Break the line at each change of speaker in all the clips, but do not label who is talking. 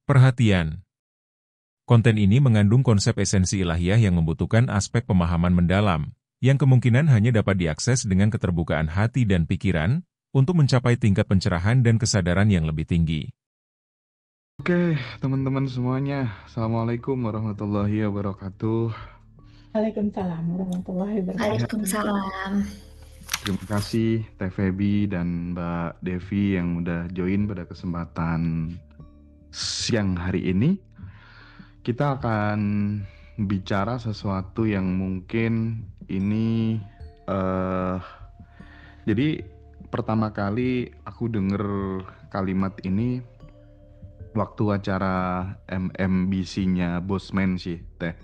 Perhatian, konten ini mengandung konsep esensi ilahiyah yang membutuhkan aspek pemahaman mendalam, yang kemungkinan hanya dapat diakses dengan keterbukaan hati dan pikiran, untuk mencapai tingkat pencerahan dan kesadaran yang lebih tinggi.
Oke, teman-teman semuanya. Assalamualaikum warahmatullahi wabarakatuh.
Waalaikumsalam warahmatullahi wabarakatuh.
Waalaikumsalam.
Terima kasih Teh Feby dan Mbak Devi yang udah join pada kesempatan siang hari ini. Kita akan bicara sesuatu yang mungkin ini jadi pertama kali aku denger kalimat ini waktu acara MMBC-nya Bosman sih, Teh.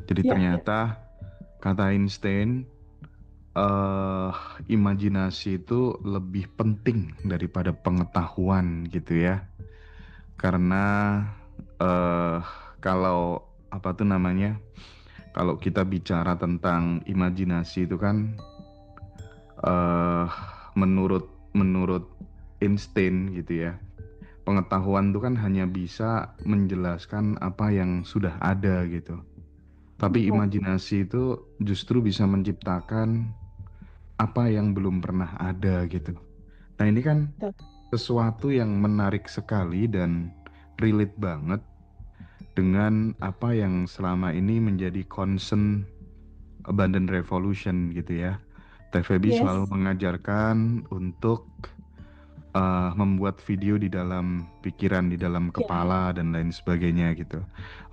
Jadi
Ya,
ternyata kata Einstein, imajinasi itu lebih penting daripada pengetahuan gitu ya. Karena eh kalau apa tuh namanya? Kalau kita bicara tentang imajinasi itu kan eh menurut menurut Einstein gitu ya. Pengetahuan itu kan hanya bisa menjelaskan apa yang sudah ada gitu. Tapi
betul.
imajinasi itu justru bisa menciptakan apa yang belum pernah ada gitu. Nah ini kan
Betul.
sesuatu yang menarik sekali dan relate banget dengan apa yang selama ini menjadi concern Abundant Revolution gitu ya. Teh Feby
Yes.
selalu mengajarkan untuk membuat video di dalam pikiran, di dalam
Ya.
kepala dan lain sebagainya gitu.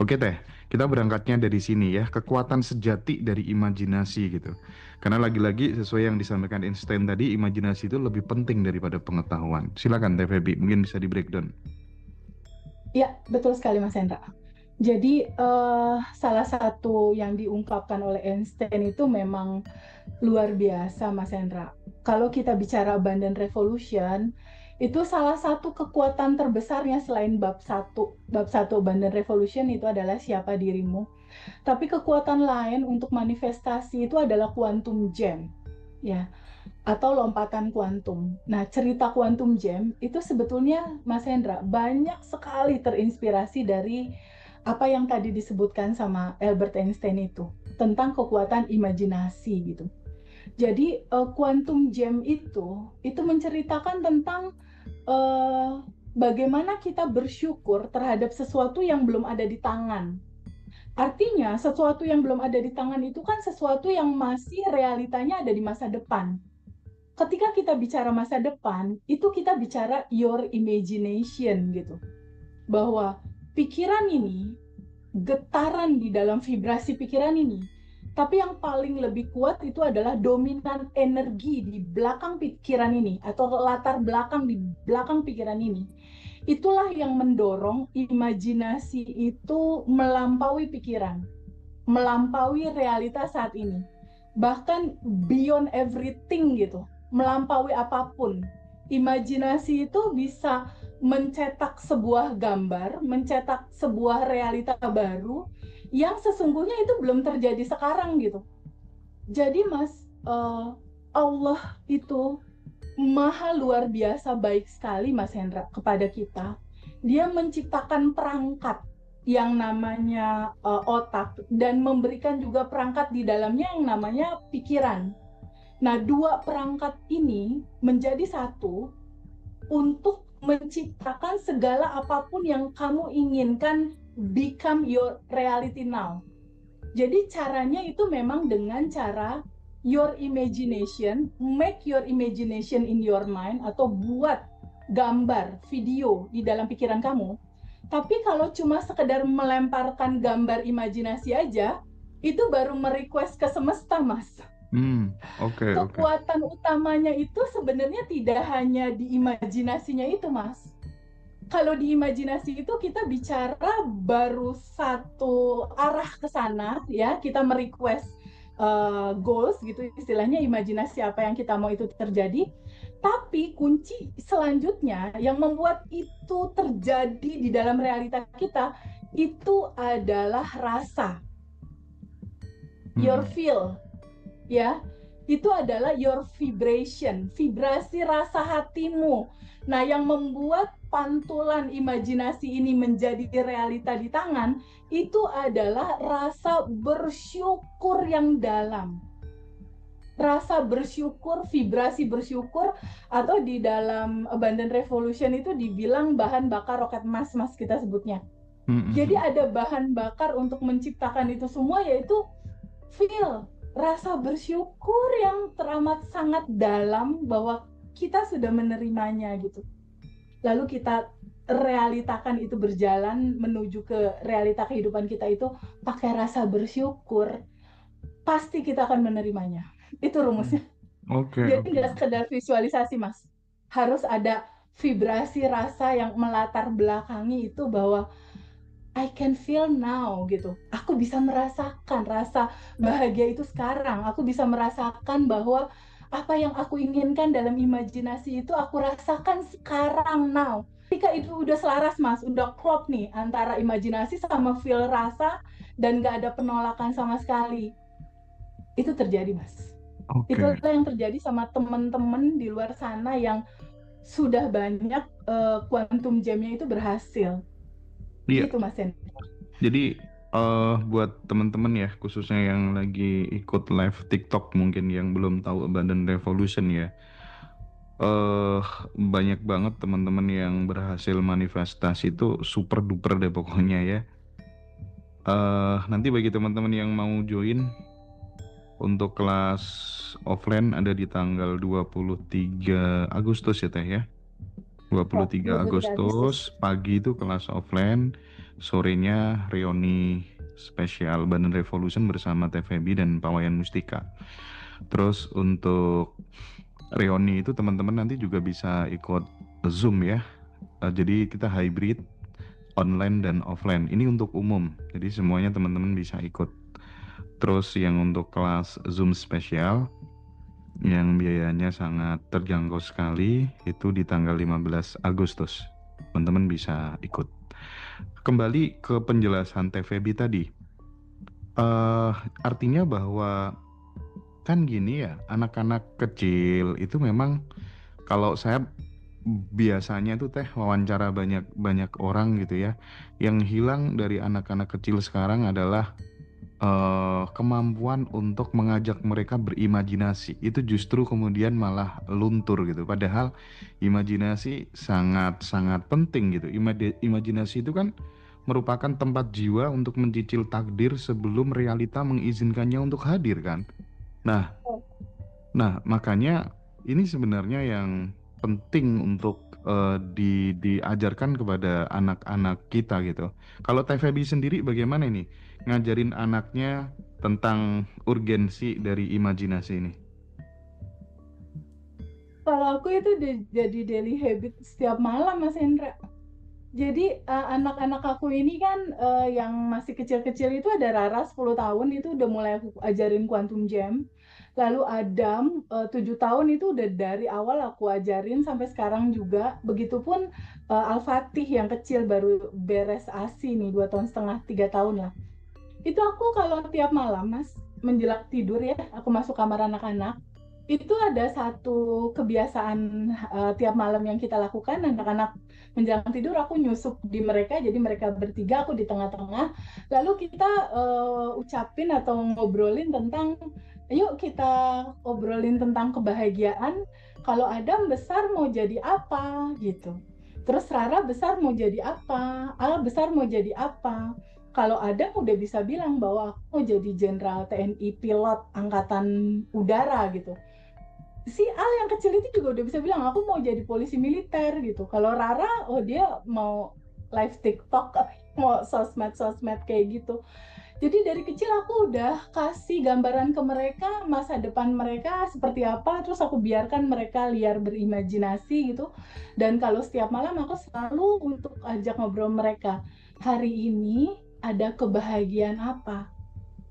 Oke Teh, kita berangkatnya dari sini ya, kekuatan sejati dari imajinasi gitu. Karena lagi-lagi sesuai yang disampaikan Einstein tadi, imajinasi itu lebih penting daripada pengetahuan. Silakan Teh Feby, mungkin bisa di breakdown.
Ya, betul sekali Mas Hendra. Jadi salah satu yang diungkapkan oleh Einstein itu memang luar biasa Mas Hendra. Kalau kita bicara Abundant Revolution, itu salah satu kekuatan terbesarnya selain bab satu. Bab satu Abundant Revolution itu adalah siapa dirimu. Tapi kekuatan lain untuk manifestasi itu adalah quantum gem. Ya, atau lompatan kuantum. Nah, cerita quantum gem itu sebetulnya Mas Hendra banyak sekali terinspirasi dari apa yang tadi disebutkan sama Albert Einstein itu tentang kekuatan imajinasi gitu. Jadi quantum gem itu menceritakan tentang bagaimana kita bersyukur terhadap sesuatu yang belum ada di tangan. Artinya, sesuatu yang belum ada di tangan itu kan sesuatu yang masih realitanya ada di masa depan. Ketika kita bicara masa depan, itu kita bicara your imagination gitu. Bahwa pikiran ini, getaran di dalam vibrasi pikiran ini, tapi yang paling lebih kuat itu adalah dominan energi di belakang pikiran ini, atau latar belakang di belakang pikiran ini. Itulah yang mendorong imajinasi itu melampaui pikiran, melampaui realitas saat ini. Bahkan beyond everything gitu, melampaui apapun. Imajinasi itu bisa mencetak sebuah gambar, mencetak sebuah realita baru yang sesungguhnya itu belum terjadi sekarang gitu. Jadi Mas, Allah itu maha luar biasa baik sekali Mas Hendra kepada kita. Dia menciptakan perangkat yang namanya otak dan memberikan juga perangkat di dalamnya yang namanya pikiran. Nah, dua perangkat ini menjadi satu untuk menciptakan segala apapun yang kamu inginkan become your reality now. Jadi caranya itu memang dengan cara your imagination, make your imagination in your mind, atau buat gambar, video di dalam pikiran kamu. Tapi kalau cuma sekedar melemparkan gambar imajinasi aja, itu baru merequest ke semesta, Mas.
Oke.
Kekuatan utamanya itu sebenarnya tidak hanya di imajinasinya itu, Mas. Kalau di imajinasi itu kita bicara baru satu arah ke sana, ya, kita merequest goals gitu istilahnya, imajinasi apa yang kita mau itu terjadi. Tapi kunci selanjutnya yang membuat itu terjadi di dalam realita kita itu adalah rasa, your feel, ya. Itu adalah your vibration, vibrasi rasa hatimu. Nah, yang membuat pantulan imajinasi ini menjadi realita di tangan, itu adalah rasa bersyukur yang dalam. Rasa bersyukur, vibrasi bersyukur, atau di dalam Abundant Revolution itu dibilang bahan bakar roket emas, Mas, kita sebutnya. Jadi ada bahan bakar untuk menciptakan itu semua, yaitu feel, rasa bersyukur yang teramat sangat dalam bahwa kita sudah menerimanya gitu. Lalu kita realitakan itu berjalan menuju ke realita kehidupan kita itu pakai rasa bersyukur, pasti kita akan menerimanya. Itu rumusnya. Jadi nggak sekedar visualisasi, Mas. Harus ada vibrasi rasa yang melatar belakangi itu bahwa I can feel now gitu. Aku bisa merasakan rasa bahagia itu sekarang. Aku bisa merasakan bahwa apa yang aku inginkan dalam imajinasi itu aku rasakan sekarang now. Ketika itu udah selaras, Mas, udah klop nih antara imajinasi sama feel rasa dan gak ada penolakan sama sekali. Itu terjadi, Mas. Itulah yang terjadi sama teman-teman di luar sana yang sudah banyak quantum jam-nya itu berhasil. Gitu, Mas Hendra.
Jadi buat teman-teman ya, khususnya yang lagi ikut live TikTok mungkin yang belum tahu Abundant Revolution ya, banyak banget teman-teman yang berhasil manifestasi itu super duper deh pokoknya ya. Nanti bagi teman-teman yang mau join untuk kelas offline ada di tanggal 23 Agustus ya Teh ya. 23 Agustus pagi itu kelas offline, sorenya reuni spesial Abundant Revolution bersama Teh Feby dan Pawayan Mustika. Terus untuk reuni itu teman-teman nanti juga bisa ikut Zoom ya. Jadi kita hybrid online dan offline. Ini untuk umum. Jadi semuanya teman-teman bisa ikut. Terus yang untuk kelas Zoom spesial yang biayanya sangat terjangkau sekali itu di tanggal 15 Agustus. Teman-teman bisa ikut. Kembali ke penjelasan Teh Feby tadi. Artinya bahwa kan gini ya, anak-anak kecil itu memang kalau saya biasanya tuh Teh wawancara banyak orang gitu ya, yang hilang dari anak-anak kecil sekarang adalah kemampuan untuk mengajak mereka berimajinasi. Itu justru kemudian malah luntur gitu. Padahal imajinasi sangat-sangat penting gitu. Imajinasi itu kan merupakan tempat jiwa untuk mencicil takdir sebelum realita mengizinkannya untuk hadir kan. Nah, makanya ini sebenarnya yang penting untuk diajarkan kepada anak-anak kita gitu. Kalau Teh Feby sendiri bagaimana ini ngajarin anaknya tentang urgensi dari imajinasi ini?
Kalau aku itu jadi daily habit setiap malam, Mas Hendra. Jadi anak-anak aku ini kan yang masih kecil-kecil itu ada Rara 10 tahun itu udah mulai aku ajarin quantum jam. Lalu Adam 7 tahun itu udah dari awal aku ajarin sampai sekarang juga. Begitupun Al-Fatih yang kecil baru beres ASI nih 2 tahun setengah 3 tahun lah. Itu aku kalau tiap malam, Mas, menjelang tidur ya, aku masuk kamar anak-anak. Itu ada satu kebiasaan tiap malam yang kita lakukan, anak-anak menjelang tidur aku nyusup di mereka, jadi mereka bertiga, aku di tengah-tengah. Lalu kita ucapin atau ngobrolin tentang, yuk kita obrolin tentang kebahagiaan. Kalau Adam besar mau jadi apa gitu. Terus Rara besar mau jadi apa, Al besar mau jadi apa. Kalau Adam udah bisa bilang bahwa aku mau jadi jenderal TNI pilot angkatan udara gitu. Si Al yang kecil itu juga udah bisa bilang aku mau jadi polisi militer gitu. Kalau Rara, oh dia mau live TikTok, mau sosmed kayak gitu. Jadi dari kecil aku udah kasih gambaran ke mereka masa depan mereka seperti apa, terus aku biarkan mereka liar berimajinasi gitu. Dan kalau setiap malam aku selalu untuk ajak ngobrol mereka, hari ini ada kebahagiaan apa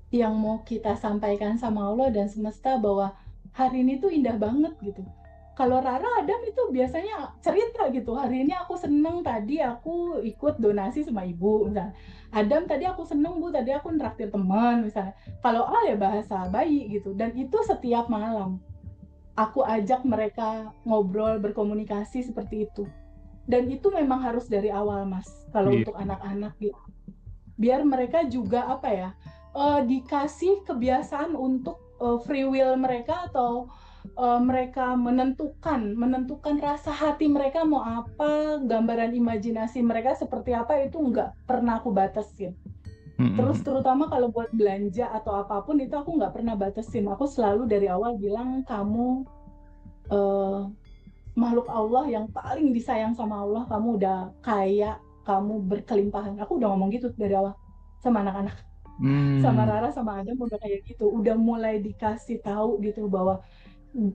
yang mau kita sampaikan sama Allah dan semesta bahwa hari ini tuh indah banget gitu. Kalau Rara, Adam itu biasanya cerita gitu. Hari ini aku seneng, tadi aku ikut donasi sama ibu, misalnya. Adam, tadi aku seneng Bu, tadi aku nraktir teman, misalnya. Kalau Al ya bahasa bayi gitu. Dan itu setiap malam. Aku ajak mereka ngobrol, berkomunikasi seperti itu. Dan itu memang harus dari awal, Mas. Kalau
Iya.
untuk anak-anak gitu. Biar mereka juga apa ya, dikasih kebiasaan untuk free will mereka, atau mereka menentukan rasa hati mereka mau apa, gambaran imajinasi mereka seperti apa, itu nggak pernah aku batasin. Terus
Mm-mm.
terutama kalau buat belanja atau apapun itu aku nggak pernah batasin. Aku selalu dari awal bilang, kamu eh, makhluk Allah yang paling disayang sama Allah, kamu udah kaya, kamu berkelimpahan. Aku udah ngomong gitu dari awal sama anak-anak. Sama
Hmm.
Rara sama Adam udah kayak gitu, udah mulai dikasih tahu gitu bahwa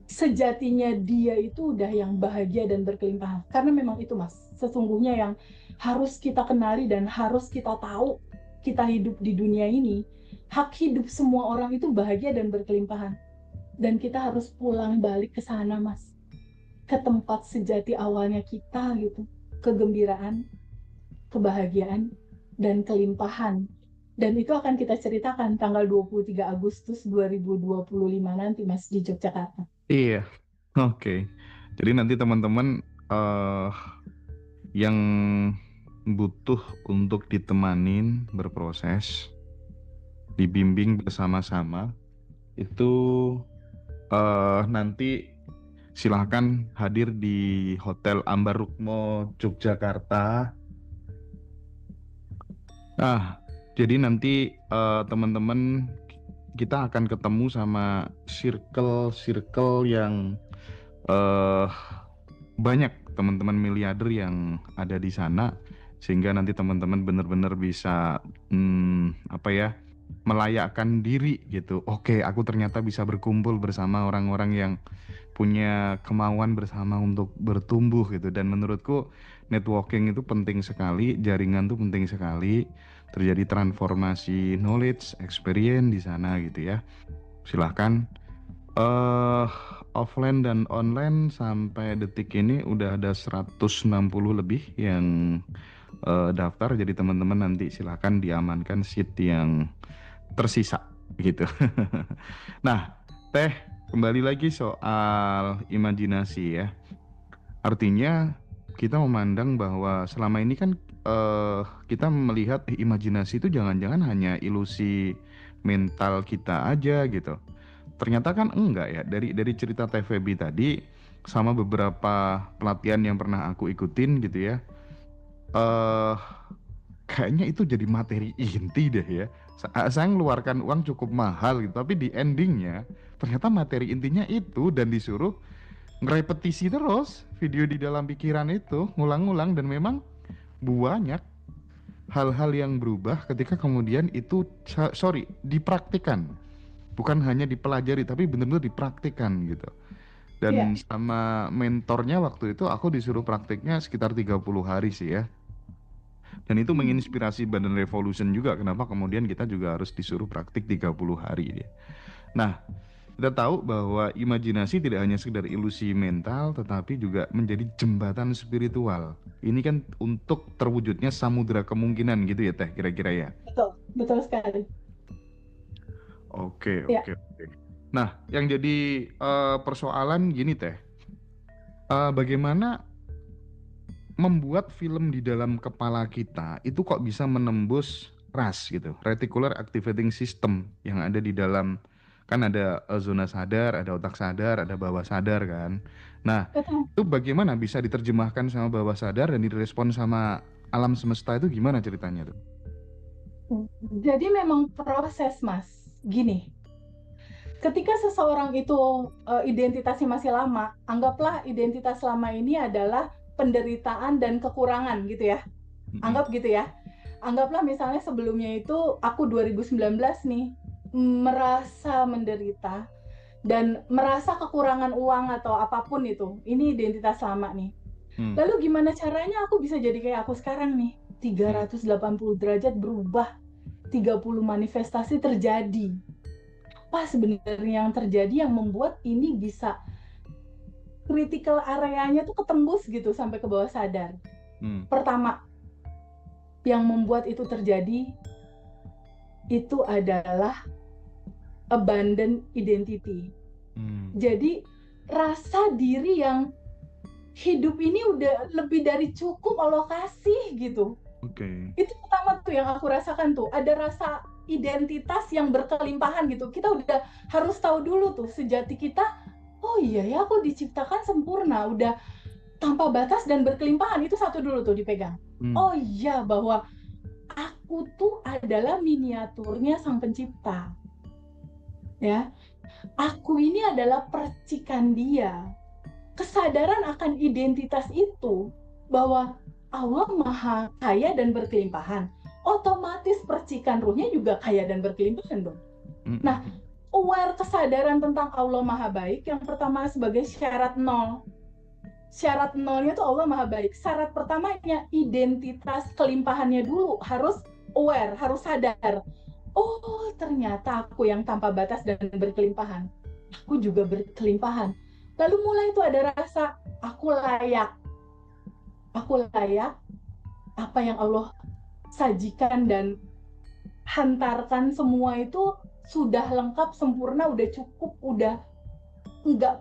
sejatinya dia itu udah yang bahagia dan berkelimpahan. Karena memang itu, Mas, sesungguhnya yang harus kita kenali dan harus kita tahu. Kita hidup di dunia ini, hak hidup semua orang itu bahagia dan berkelimpahan. Dan kita harus pulang balik ke sana, Mas, ke tempat sejati awalnya kita gitu. Kegembiraan, kebahagiaan, dan kelimpahan. Dan itu akan kita ceritakan tanggal 23 Agustus 2025 nanti, Mas, di Yogyakarta.
Iya. Oke. Jadi nanti teman-teman eh yang butuh untuk ditemanin berproses, dibimbing bersama-sama, itu nanti silahkan hadir di Hotel Ambar Rukmo Yogyakarta. Ah, jadi nanti teman-teman kita akan ketemu sama circle-circle yang eh banyak teman-teman miliarder yang ada di sana, sehingga nanti teman-teman benar-benar bisa apa ya, melayakkan diri gitu. Oke, aku ternyata bisa berkumpul bersama orang-orang yang punya kemauan bersama untuk bertumbuh gitu. Dan menurutku networking itu penting sekali, jaringan itu penting sekali, terjadi transformasi knowledge, experience di sana gitu ya. Silahkan eh offline dan online sampai detik ini udah ada 160 lebih yang daftar. Jadi teman-teman nanti silahkan diamankan seat yang tersisa gitu. Nah, Teh, kembali lagi soal imajinasi ya. Artinya kita memandang bahwa selama ini kan kita melihat imajinasi itu jangan-jangan hanya ilusi mental kita aja gitu. Ternyata kan enggak ya. Dari cerita Teh Feby tadi sama beberapa pelatihan yang pernah aku ikutin gitu ya. eh Kayaknya itu jadi materi inti deh ya. Saya ngeluarkan uang cukup mahal gitu, tapi di endingnya ternyata materi intinya itu, dan disuruh ngerepetisi terus video di dalam pikiran itu, ngulang-ngulang, dan memang banyak hal-hal yang berubah ketika kemudian itu dipraktikan. Bukan hanya dipelajari tapi benar-benar dipraktikan gitu.
Iya.
Dan sama mentornya waktu itu aku disuruh praktiknya sekitar 30 hari sih ya. Dan itu
Hmm.
menginspirasi Badan Revolution juga, kenapa kemudian kita juga harus disuruh praktik 30 hari dia. Nah, kita tahu bahwa imajinasi tidak hanya sekedar ilusi mental, tetapi juga menjadi jembatan spiritual. Ini kan untuk terwujudnya samudera kemungkinan gitu ya Teh, kira-kira ya.
Betul, betul sekali.
Oke,
Ya,
oke, oke. Nah, yang jadi persoalan gini Teh, bagaimana membuat film di dalam kepala kita itu kok bisa menembus RAS gitu, Reticular Activating System, yang ada di dalam, kan ada zona sadar, ada otak sadar, ada bawah sadar kan. Nah,
betul.
itu bagaimana bisa diterjemahkan sama bawah sadar dan direspon sama alam semesta, itu gimana ceritanya tuh?
Jadi memang proses, Mas. Gini, ketika seseorang itu identitasnya masih lama, anggaplah identitas lama ini adalah penderitaan dan kekurangan gitu ya.
Mm-mm.
Anggap gitu ya. Anggaplah misalnya sebelumnya itu aku 2019 nih merasa menderita dan merasa kekurangan uang atau apapun itu. Ini identitas lama nih.
Hmm.
Lalu gimana caranya aku bisa jadi kayak aku sekarang nih?
Hmm.
380 derajat berubah, 30 manifestasi terjadi. Apa sebenarnya yang terjadi yang membuat ini bisa critical areanya tuh ketembus gitu sampai ke bawah sadar. Pertama, yang membuat itu terjadi itu adalah abandon identity. Jadi rasa diri yang hidup ini udah lebih dari cukup Allah kasih gitu. Itu pertama tuh yang aku rasakan tuh, ada rasa identitas yang berkelimpahan gitu. Kita udah harus tahu dulu tuh sejati kita, oh iya ya aku diciptakan sempurna, udah tanpa batas dan berkelimpahan. Itu satu dulu tuh dipegang. Oh iya, bahwa aku tuh adalah miniaturnya Sang Pencipta. Ya, aku ini adalah percikan Dia. Kesadaran akan identitas itu, bahwa Allah Maha Kaya dan berkelimpahan, otomatis percikan ruhnya juga kaya dan berkelimpahan dong. Nah, aware kesadaran tentang Allah Maha Baik, yang pertama sebagai syarat nol. Syarat nolnya tuh Allah Maha Baik. Syarat pertamanya identitas kelimpahannya dulu harus aware, harus sadar. Oh, ternyata aku yang tanpa batas dan berkelimpahan. Aku juga berkelimpahan. Lalu mulai itu ada rasa aku layak. Aku layak apa yang Allah sajikan dan hantarkan, semua itu sudah lengkap, sempurna, udah cukup, udah nggak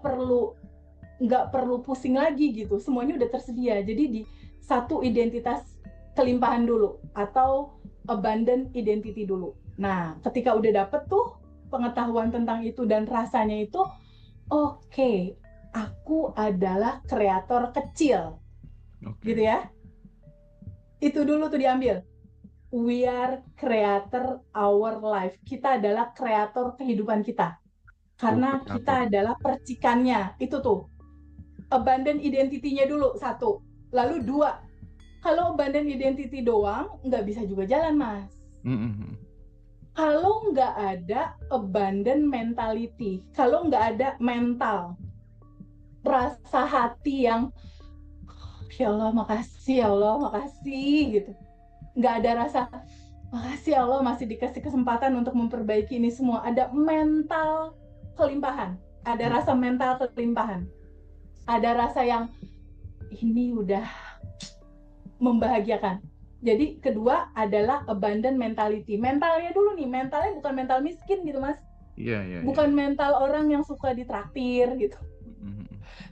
perlu pusing lagi gitu. Semuanya udah tersedia. Jadi di satu identitas kelimpahan dulu atau abundant identity dulu. Nah, ketika udah dapet tuh pengetahuan tentang itu dan rasanya itu, oke, aku adalah kreator kecil. Gitu ya. Itu dulu tuh diambil. We are creator our life. Kita adalah kreator kehidupan kita. Karena kita adalah percikannya. Itu tuh. Abandon identity-nya dulu, satu. Lalu dua. Kalau abandon identity doang, nggak bisa juga jalan, Mas. Kalau nggak ada abandon mentality, kalau nggak ada mental, rasa hati yang ya Allah makasih, ya Allah makasih gitu, nggak ada rasa makasih Allah masih dikasih kesempatan untuk memperbaiki ini semua. Ada mental kelimpahan, ada rasa mental kelimpahan, ada rasa yang ini udah membahagiakan. Jadi kedua adalah abundant mentality. Mentalnya dulu nih, mentalnya bukan mental miskin gitu Mas. Bukan mental orang yang suka ditraktir gitu.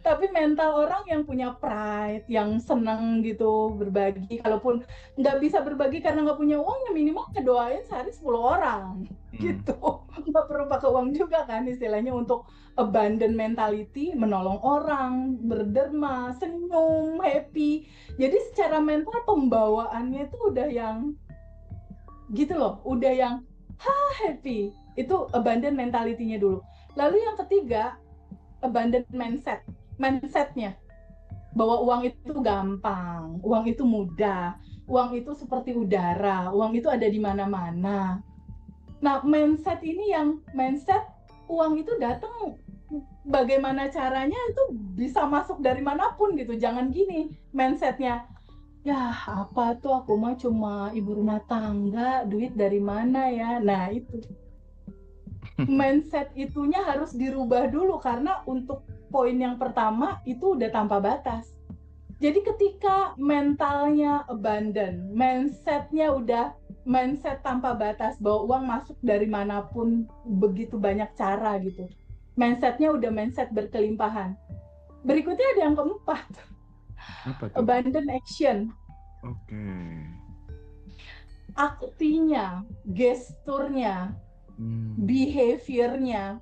Tapi mental orang yang punya pride, yang seneng gitu berbagi. Kalaupun nggak bisa berbagi karena nggak punya uang, ya minimal ngedoain sehari 10 orang gitu. Nggak perlu pakai uang juga kan istilahnya untuk abundant mentality, menolong orang, berderma, senyum, happy. Jadi secara mental pembawaannya itu udah yang gitu loh, udah yang happy. Itu abundant mentality-nya dulu. Lalu yang ketiga, abundant mindsetnya, bahwa uang itu gampang, uang itu mudah, uang itu seperti udara, uang itu ada di mana-mana. Nah, mindset ini yang mindset uang itu datang bagaimana caranya itu bisa masuk dari manapun gitu. Jangan gini mindsetnya, ya apa tuh aku mah cuma ibu rumah tangga, duit dari mana ya. Nah itu mindset itunya harus dirubah dulu, karena untuk poin yang pertama itu udah tanpa batas. Jadi ketika mentalnya abundant, mindsetnya udah mindset tanpa batas, bahwa uang masuk dari manapun, begitu banyak cara gitu. Mindsetnya udah mindset berkelimpahan. Berikutnya ada yang keempat, abundant action. Aksinya, gesturnya, behaviornya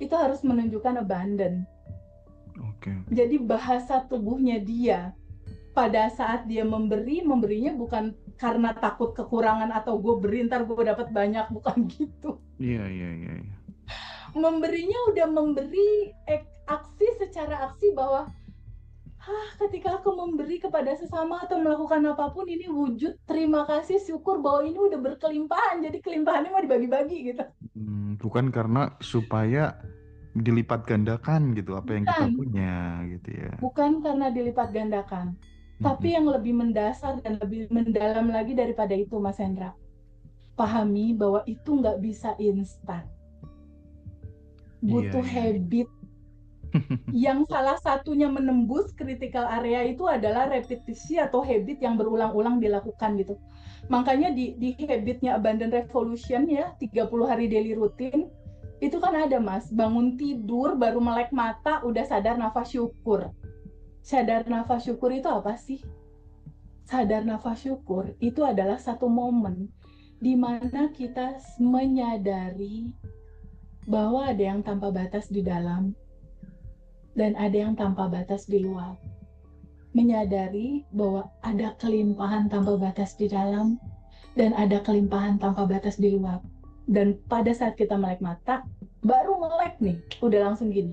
itu harus menunjukkan abundant. Jadi bahasa tubuhnya dia pada saat dia memberinya bukan karena takut kekurangan atau gue beri ntar gue dapat banyak, bukan gitu. Memberinya udah memberi aksi secara aksi bahwa ketika aku memberi kepada sesama atau melakukan apapun, ini wujud terima kasih, syukur bahwa ini udah berkelimpahan, jadi kelimpahannya mau dibagi-bagi gitu.
Bukan karena supaya dilipat gandakan gitu apa yang kita punya gitu ya.
Bukan karena dilipat gandakan, tapi yang lebih mendasar dan lebih mendalam lagi daripada itu, Mas Hendra. Pahami bahwa itu nggak bisa instan. Butuh habit, Yang salah satunya menembus critical area itu adalah repetisi atau habit yang berulang-ulang dilakukan gitu. Makanya di habitnya Abundant Revolution ya, 30 hari daily routine, itu kan ada Mas, bangun tidur baru melek mata udah sadar nafas syukur. Sadar nafas syukur itu apa sih? Sadar nafas syukur itu adalah satu momen di mana kita menyadari bahwa ada yang tanpa batas di dalam dan ada yang tanpa batas di luar. Menyadari bahwa ada kelimpahan tanpa batas di dalam dan ada kelimpahan tanpa batas di luar. Dan pada saat kita melek mata, baru melek nih, udah langsung gini.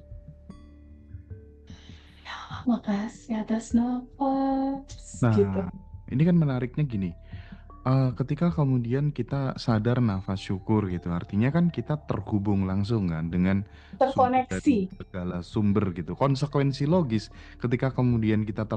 Ya, makasih atas nafas, gitu.
Nah, ini kan menariknya gini. Ketika kemudian kita sadar nafas syukur gitu, artinya kan kita terhubung langsung kan dengan sumber dari
Terkoneksi.
segala sumber gitu. Konsekuensi logis ketika kemudian kita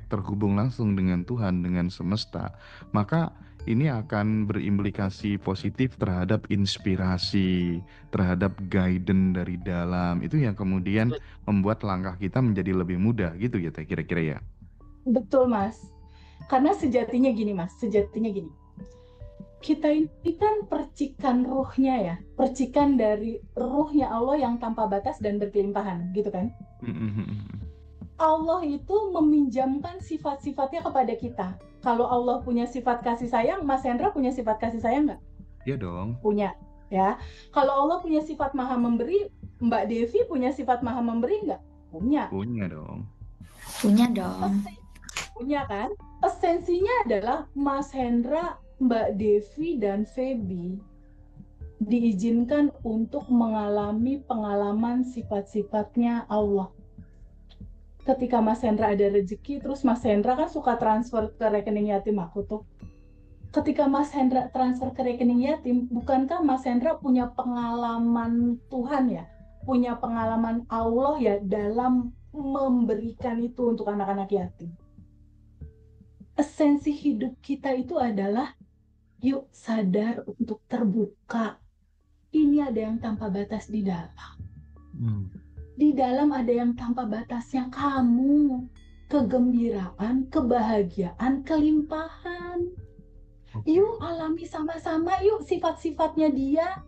terhubung langsung dengan Tuhan, dengan semesta, maka ini akan berimplikasi positif terhadap inspirasi, terhadap guidance dari dalam. Itu yang kemudian membuat langkah kita menjadi lebih mudah gitu ya, kira-kira ya.
Betul, Mas. Karena sejatinya gini, Mas. Sejatinya gini. Kita ini kan percikan ruhnya ya. Percikan dari ruhnya Allah yang tanpa batas dan berkelimpahan, gitu kan? Allah itu meminjamkan sifat-sifatnya kepada kita. Kalau Allah punya sifat kasih sayang, Mas Hendra punya sifat kasih sayang nggak?
Iya dong.
Punya, ya. Kalau Allah punya sifat maha memberi, Mbak Devi punya sifat maha memberi nggak? Punya.
Punya dong.
Punya dong.
Punya kan? Esensinya adalah Mas Hendra, Mbak Devi, dan Feby diizinkan untuk mengalami pengalaman sifat-sifatnya Allah. Ketika Mas Hendra ada rezeki, terus Mas Hendra kan suka transfer ke rekening yatim aku tuh. Ketika Mas Hendra transfer ke rekening yatim, bukankah Mas Hendra punya pengalaman Tuhan ya? Punya pengalaman Allah ya dalam memberikan itu untuk anak-anak yatim. Esensi hidup kita itu adalah yuk sadar untuk terbuka. Ini ada yang tanpa batas di dalam. Di dalam ada yang tanpa batasnya kamu. Kegembiraan, kebahagiaan, kelimpahan. Yuk alami sama-sama yuk sifat-sifatnya dia.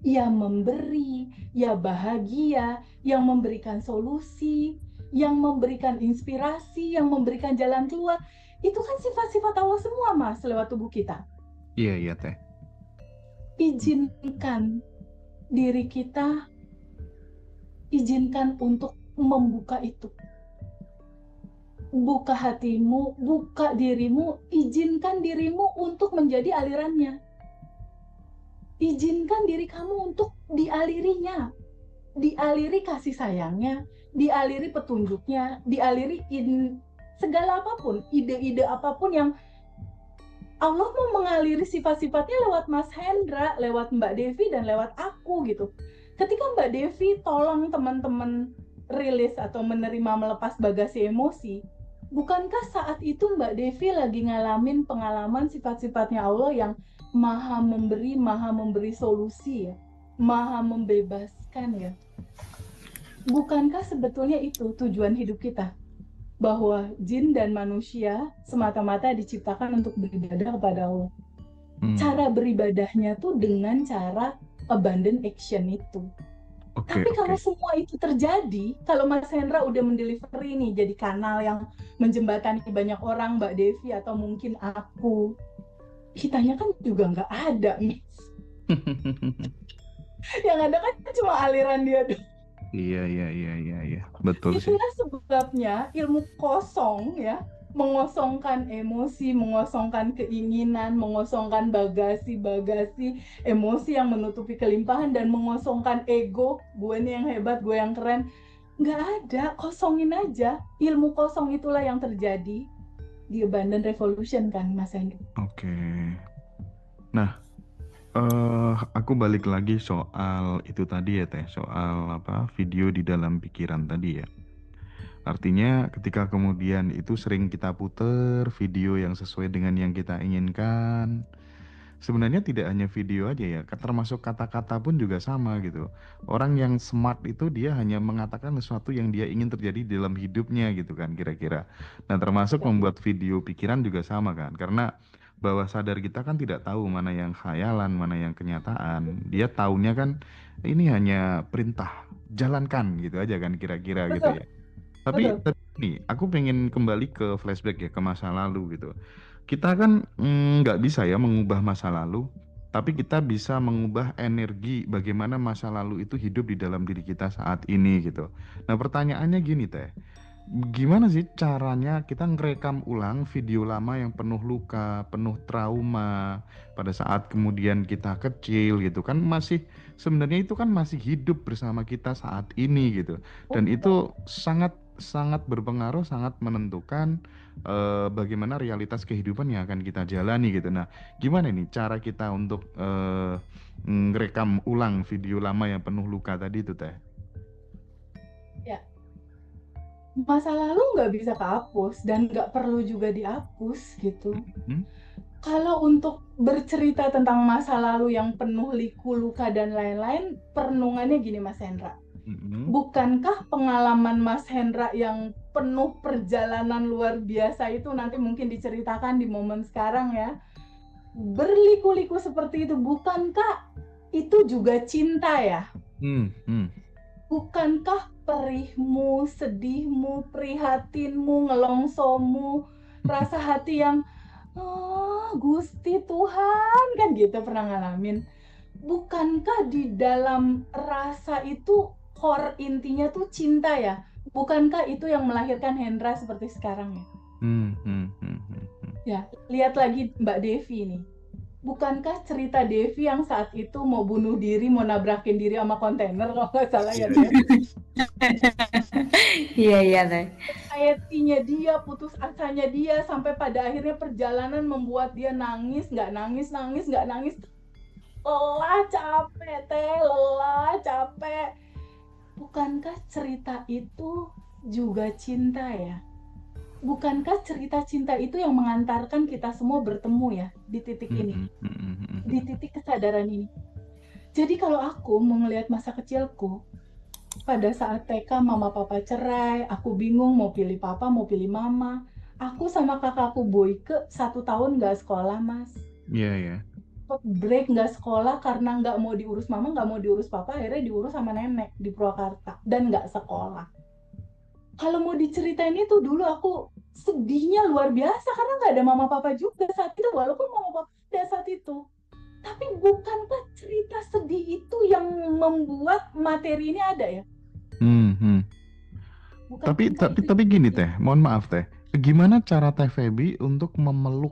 Yang memberi, ya bahagia, yang memberikan solusi, yang memberikan inspirasi, yang memberikan jalan keluar. Itu kan sifat-sifat Allah semua, Mas, lewat tubuh kita.
Iya, Teh.
Izinkan diri kita, izinkan untuk membuka itu. Buka hatimu, buka dirimu, izinkan dirimu untuk menjadi alirannya. Izinkan diri kamu untuk dialirinya. Dialiri kasih sayangnya, dialiri petunjuknya, dialiri segala apapun, ide-ide apapun yang Allah mau mengaliri sifat-sifatnya lewat Mas Hendra, lewat Mbak Devi, dan lewat aku gitu. Ketika Mbak Devi tolong teman-teman rilis atau menerima melepas bagasi emosi, bukankah saat itu Mbak Devi lagi ngalamin pengalaman sifat-sifatnya Allah yang maha memberi solusi ya, maha membebaskan ya. Bukankah sebetulnya itu tujuan hidup kita? Bahwa jin dan manusia semata-mata diciptakan untuk beribadah kepada Allah. Cara beribadahnya tuh dengan cara abundant action itu. Tapi kalau semua itu terjadi, kalau Mas Hendra udah mendelivery nih jadi kanal yang menjembatani banyak orang, Mbak Devi atau mungkin aku, kitanya kan juga nggak ada, Mas. Yang ada kan cuma aliran dia doang.
Iya. Betul sih.
Itulah sebabnya ilmu kosong ya, mengosongkan emosi, mengosongkan keinginan, mengosongkan bagasi emosi yang menutupi kelimpahan, dan mengosongkan ego, gue nih yang hebat, gue yang keren. Nggak ada, kosongin aja. Ilmu kosong itulah yang terjadi di Abundant Revolution kan, Mas Hendra.
Oke. Nah, aku balik lagi soal itu tadi ya Teh, soal video di dalam pikiran tadi ya. Artinya ketika kemudian itu sering kita puter video yang sesuai dengan yang kita inginkan, sebenarnya tidak hanya video aja ya, termasuk kata-kata pun juga sama gitu. Orang yang smart itu dia hanya mengatakan sesuatu yang dia ingin terjadi di dalam hidupnya gitu kan kira-kira. Nah, termasuk membuat video pikiran juga sama kan, karena bawah sadar kita kan tidak tahu mana yang khayalan, mana yang kenyataan. Dia taunya kan ini hanya perintah, jalankan gitu aja kan kira-kira gitu
Betul,
ya. Tapi
betul.
nih, aku pengen kembali ke flashback ya, ke masa lalu gitu. Kita kan nggak bisa ya mengubah masa lalu, tapi kita bisa mengubah energi bagaimana masa lalu itu hidup di dalam diri kita saat ini gitu. Nah, pertanyaannya gini Teh, gimana sih caranya kita ngerekam ulang video lama yang penuh luka, penuh trauma pada saat kemudian kita kecil gitu kan, masih sebenarnya itu kan masih hidup bersama kita saat ini gitu. Dan itu sangat sangat berpengaruh, sangat menentukan bagaimana realitas kehidupan yang akan kita jalani gitu. Nah, gimana nih cara kita untuk ngerekam ulang video lama yang penuh luka tadi itu Teh?
Ya, masa lalu nggak bisa kehapus dan nggak perlu juga dihapus gitu.
Hmm?
Kalau untuk bercerita tentang masa lalu yang penuh liku, luka, dan lain-lain, perenungannya gini Mas Hendra.
Mm-mm.
Bukankah pengalaman Mas Hendra yang penuh perjalanan luar biasa itu nanti mungkin diceritakan di momen sekarang ya, berliku-liku seperti itu, bukankah itu juga cinta ya? Bukankah perihmu, sedihmu, prihatinmu, ngelongsomu, rasa hati yang Gusti Tuhan kan gitu pernah ngalamin. Bukankah di dalam rasa itu core intinya tuh cinta ya? Bukankah itu yang melahirkan Hendra seperti sekarang ya? Ya, lihat lagi Mbak Devi nih. Bukankah cerita Devi yang saat itu mau bunuh diri, mau nabrakin diri sama kontainer kalau nggak salah ya dia.
Iya Teh.
Anxiety-nya dia, putus asanya dia, sampai pada akhirnya perjalanan membuat dia nangis, nggak nangis, nangis, nggak nangis. Lelah, capek, Teh, lelah, capek. Bukankah cerita itu juga cinta ya? Bukankah cerita cinta itu yang mengantarkan kita semua bertemu ya di titik ini, di titik kesadaran ini. Jadi kalau aku mau ngelihat masa kecilku, pada saat TK mama papa cerai, aku bingung mau pilih papa, mau pilih mama. Aku sama kakakku Boyke 1 tahun nggak sekolah, Mas.
Iya.
Break nggak sekolah karena nggak mau diurus mama, nggak mau diurus papa, akhirnya diurus sama nenek di Purwakarta dan nggak sekolah. Kalau mau diceritain itu dulu aku sedihnya luar biasa karena nggak ada mama papa juga saat itu, walaupun mama papa ada saat itu. Tapi bukankah cerita sedih itu yang membuat materi ini ada ya?
Tapi gini Teh, mohon maaf Teh, gimana cara Teh Feby untuk memeluk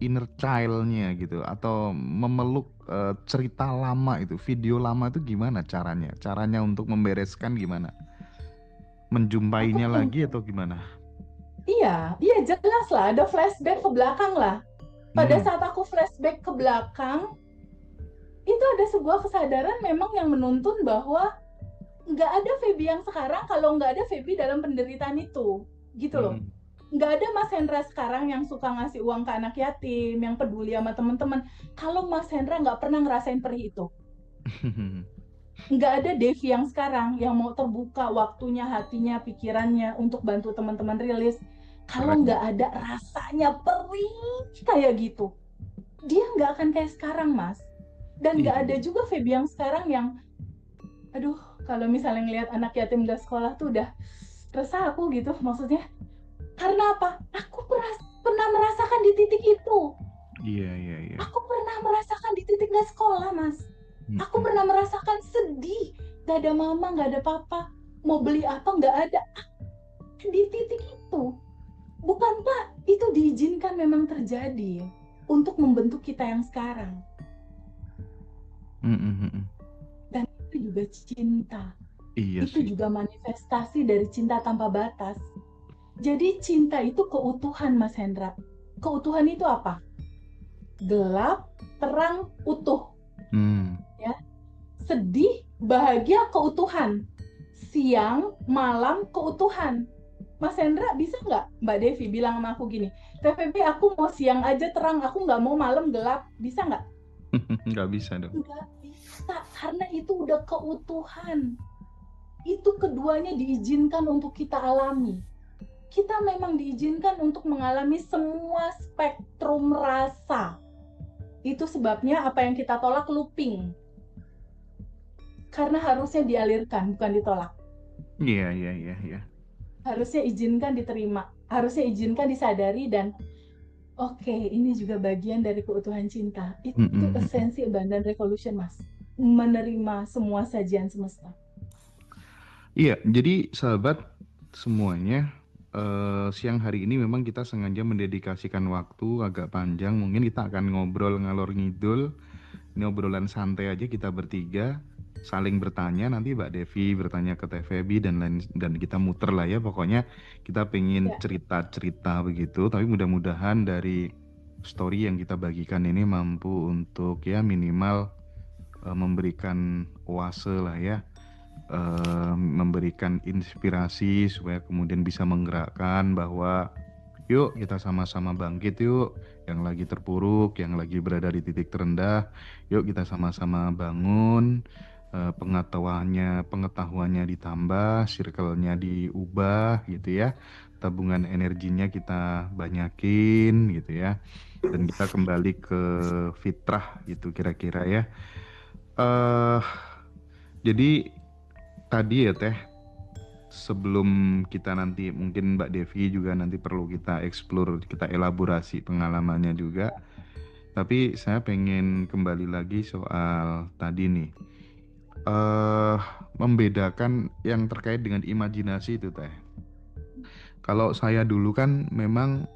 inner child-nya gitu, atau memeluk cerita lama itu, video lama itu gimana caranya? Caranya untuk membereskan gimana? Menjumpainya lagi atau gimana?
Iya jelas lah, ada flashback ke belakang lah. Pada saat aku flashback ke belakang, itu ada sebuah kesadaran memang yang menuntun bahwa nggak ada Feby yang sekarang kalau nggak ada Feby dalam penderitaan itu, gitu loh. Nggak ada Mas Hendra sekarang yang suka ngasih uang ke anak yatim, yang peduli sama teman-teman. Kalau Mas Hendra nggak pernah ngerasain perih itu. Nggak ada Devi yang sekarang yang mau terbuka waktunya, hatinya, pikirannya untuk bantu teman-teman rilis. Kalau nggak ada rasanya perih kayak gitu, dia nggak akan kayak sekarang, Mas. Dan nggak ada juga Feby yang sekarang yang, aduh, kalau misalnya ngelihat anak yatim nggak sekolah tuh udah resah aku gitu, maksudnya. Karena apa? Aku pernah merasakan di titik itu.
Iya.
Aku pernah merasakan di titik nggak sekolah, Mas. Aku pernah merasakan sedih, nggak ada mama, nggak ada papa, mau beli apa nggak ada. Di titik itu, bukankah itu diizinkan memang terjadi untuk membentuk kita yang sekarang? Dan itu juga cinta.
Iya
itu
sih.
juga manifestasi dari cinta tanpa batas. Jadi cinta itu keutuhan, Mas Hendra. Keutuhan itu apa? Gelap, terang, utuh. Ya. Sedih, bahagia, keutuhan. Siang, malam, keutuhan. Mas Hendra bisa nggak Mbak Devi bilang sama aku gini, TVB aku mau siang aja terang, aku nggak mau malam gelap, bisa nggak?
Nggak bisa dong.
Nggak bisa, karena itu udah keutuhan. Itu keduanya diizinkan untuk kita alami. Kita memang diizinkan untuk mengalami semua spektrum rasa. Itu sebabnya apa yang kita tolak looping. Karena harusnya dialirkan, bukan ditolak.
Iya, iya, iya, iya.
Harusnya izinkan diterima. Harusnya izinkan disadari dan oke, ini juga bagian dari keutuhan cinta. Itu esensi Abundant Revolution, Mas. Menerima semua sajian semesta.
Iya, jadi sahabat semuanya, siang hari ini memang kita sengaja mendedikasikan waktu agak panjang. Mungkin kita akan ngobrol ngalor ngidul. Ini obrolan santai aja kita bertiga, saling bertanya. Nanti Mbak Devi bertanya ke TVB dan kita muter lah ya. Pokoknya kita pengen
Ya.
cerita-cerita begitu. Tapi mudah-mudahan dari story yang kita bagikan ini mampu untuk ya minimal memberikan oase lah ya. Memberikan inspirasi supaya kemudian bisa menggerakkan bahwa yuk kita sama-sama bangkit yuk, yang lagi terpuruk, yang lagi berada di titik terendah, yuk kita sama-sama bangun, pengetahuannya ditambah, circle-nya diubah gitu ya, tabungan energinya kita banyakin gitu ya, dan kita kembali ke fitrah gitu kira-kira ya. Jadi tadi ya Teh, sebelum kita nanti mungkin Mbak Devi juga nanti perlu kita explore, kita elaborasi pengalamannya juga. Tapi saya pengen kembali lagi soal tadi nih, membedakan yang terkait dengan imajinasi itu Teh. Kalau saya dulu kan memang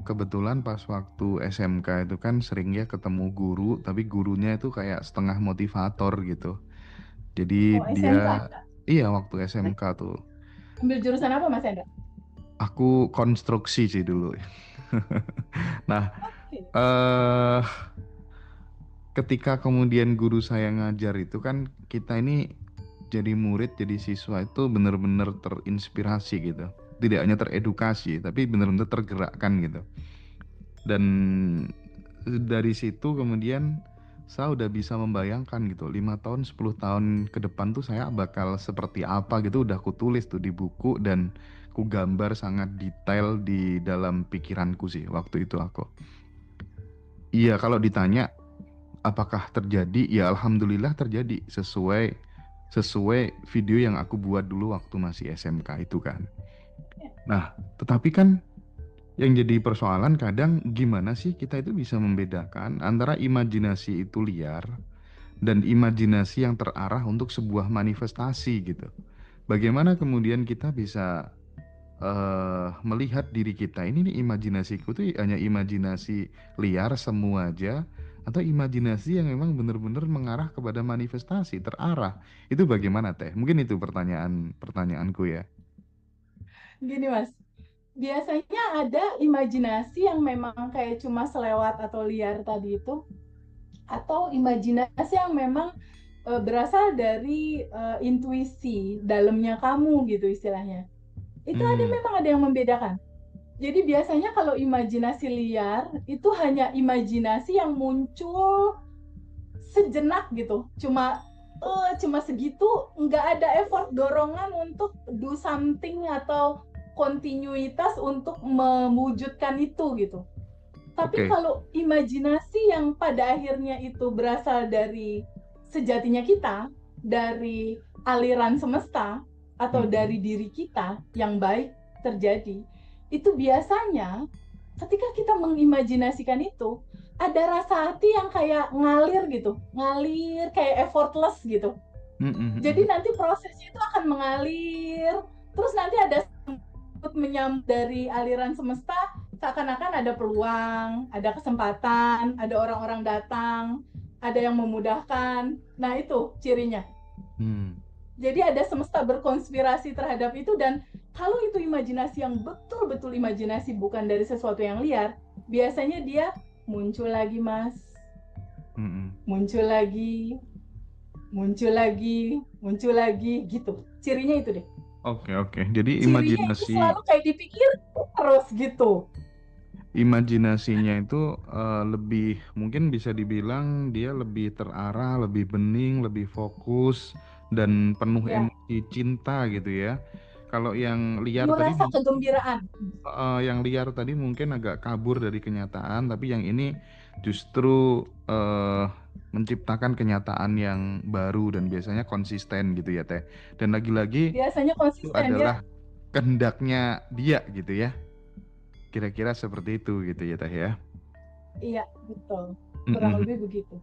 kebetulan pas waktu SMK itu kan sering ya ketemu guru, tapi gurunya itu kayak setengah motivator gitu. Jadi
Oh, SMK.
iya waktu SMK tuh.
Ambil jurusan apa, Mas Hendra?
Aku konstruksi sih dulu. Nah,
Oke.
ketika kemudian guru saya ngajar itu kan kita ini jadi murid, jadi siswa itu benar-benar terinspirasi gitu. Tidak hanya teredukasi, tapi benar-benar tergerakkan gitu. Dan dari situ kemudian saya udah bisa membayangkan gitu 5 tahun 10 tahun ke depan tuh saya bakal seperti apa gitu, udah aku tulis tuh di buku dan ku gambar sangat detail di dalam pikiranku sih waktu itu aku. Iya, kalau ditanya apakah terjadi, ya alhamdulillah terjadi sesuai video yang aku buat dulu waktu masih SMK itu kan. Nah, tetapi kan yang jadi persoalan kadang gimana sih kita itu bisa membedakan antara imajinasi itu liar dan imajinasi yang terarah untuk sebuah manifestasi gitu. Bagaimana kemudian kita bisa melihat diri kita ini nih, imajinasiku tuh hanya imajinasi liar semua aja atau imajinasi yang memang benar-benar mengarah kepada manifestasi terarah. Itu bagaimana Teh? Mungkin itu pertanyaanku ya.
Gini, Mas. Biasanya ada imajinasi yang memang kayak cuma selewat atau liar tadi itu, atau imajinasi yang memang berasal dari intuisi dalamnya kamu gitu istilahnya. Itu memang ada yang membedakan. Jadi biasanya kalau imajinasi liar itu hanya imajinasi yang muncul sejenak gitu, cuma segitu, nggak ada effort dorongan untuk do something atau kontinuitas untuk mewujudkan itu gitu. Tapi kalau imajinasi yang pada akhirnya itu berasal dari sejatinya kita, dari aliran semesta atau dari diri kita yang baik terjadi, itu biasanya ketika kita mengimajinasikan itu ada rasa hati yang kayak ngalir gitu, ngalir kayak effortless gitu. Jadi nanti prosesnya itu akan mengalir, terus nanti ada menyambut dari aliran semesta, seakan-akan ada peluang, ada kesempatan, ada orang-orang datang, ada yang memudahkan. Nah itu cirinya. Jadi ada semesta berkonspirasi terhadap itu, dan kalau itu imajinasi yang betul-betul imajinasi, bukan dari sesuatu yang liar, biasanya dia muncul lagi, Mas. Muncul lagi gitu. Cirinya itu deh.
Oke. Jadi
Cirinya itu selalu kayak dipikir terus gitu.
imajinasinya itu lebih mungkin bisa dibilang dia lebih terarah, lebih bening, lebih fokus dan penuh
Ya,
emosi cinta gitu ya. Kalau yang liar
penuh
tadi
rasa kegembiraan.
mungkin agak kabur dari kenyataan, tapi yang ini justru menciptakan kenyataan yang baru dan biasanya konsisten gitu ya Teh. Dan lagi-lagi
Biasanya
itu
konsisten ya.
adalah kehendaknya dia gitu ya. Kira-kira seperti itu gitu ya Teh ya.
Iya, betul. Kurang
Mm-mm.
lebih begitu.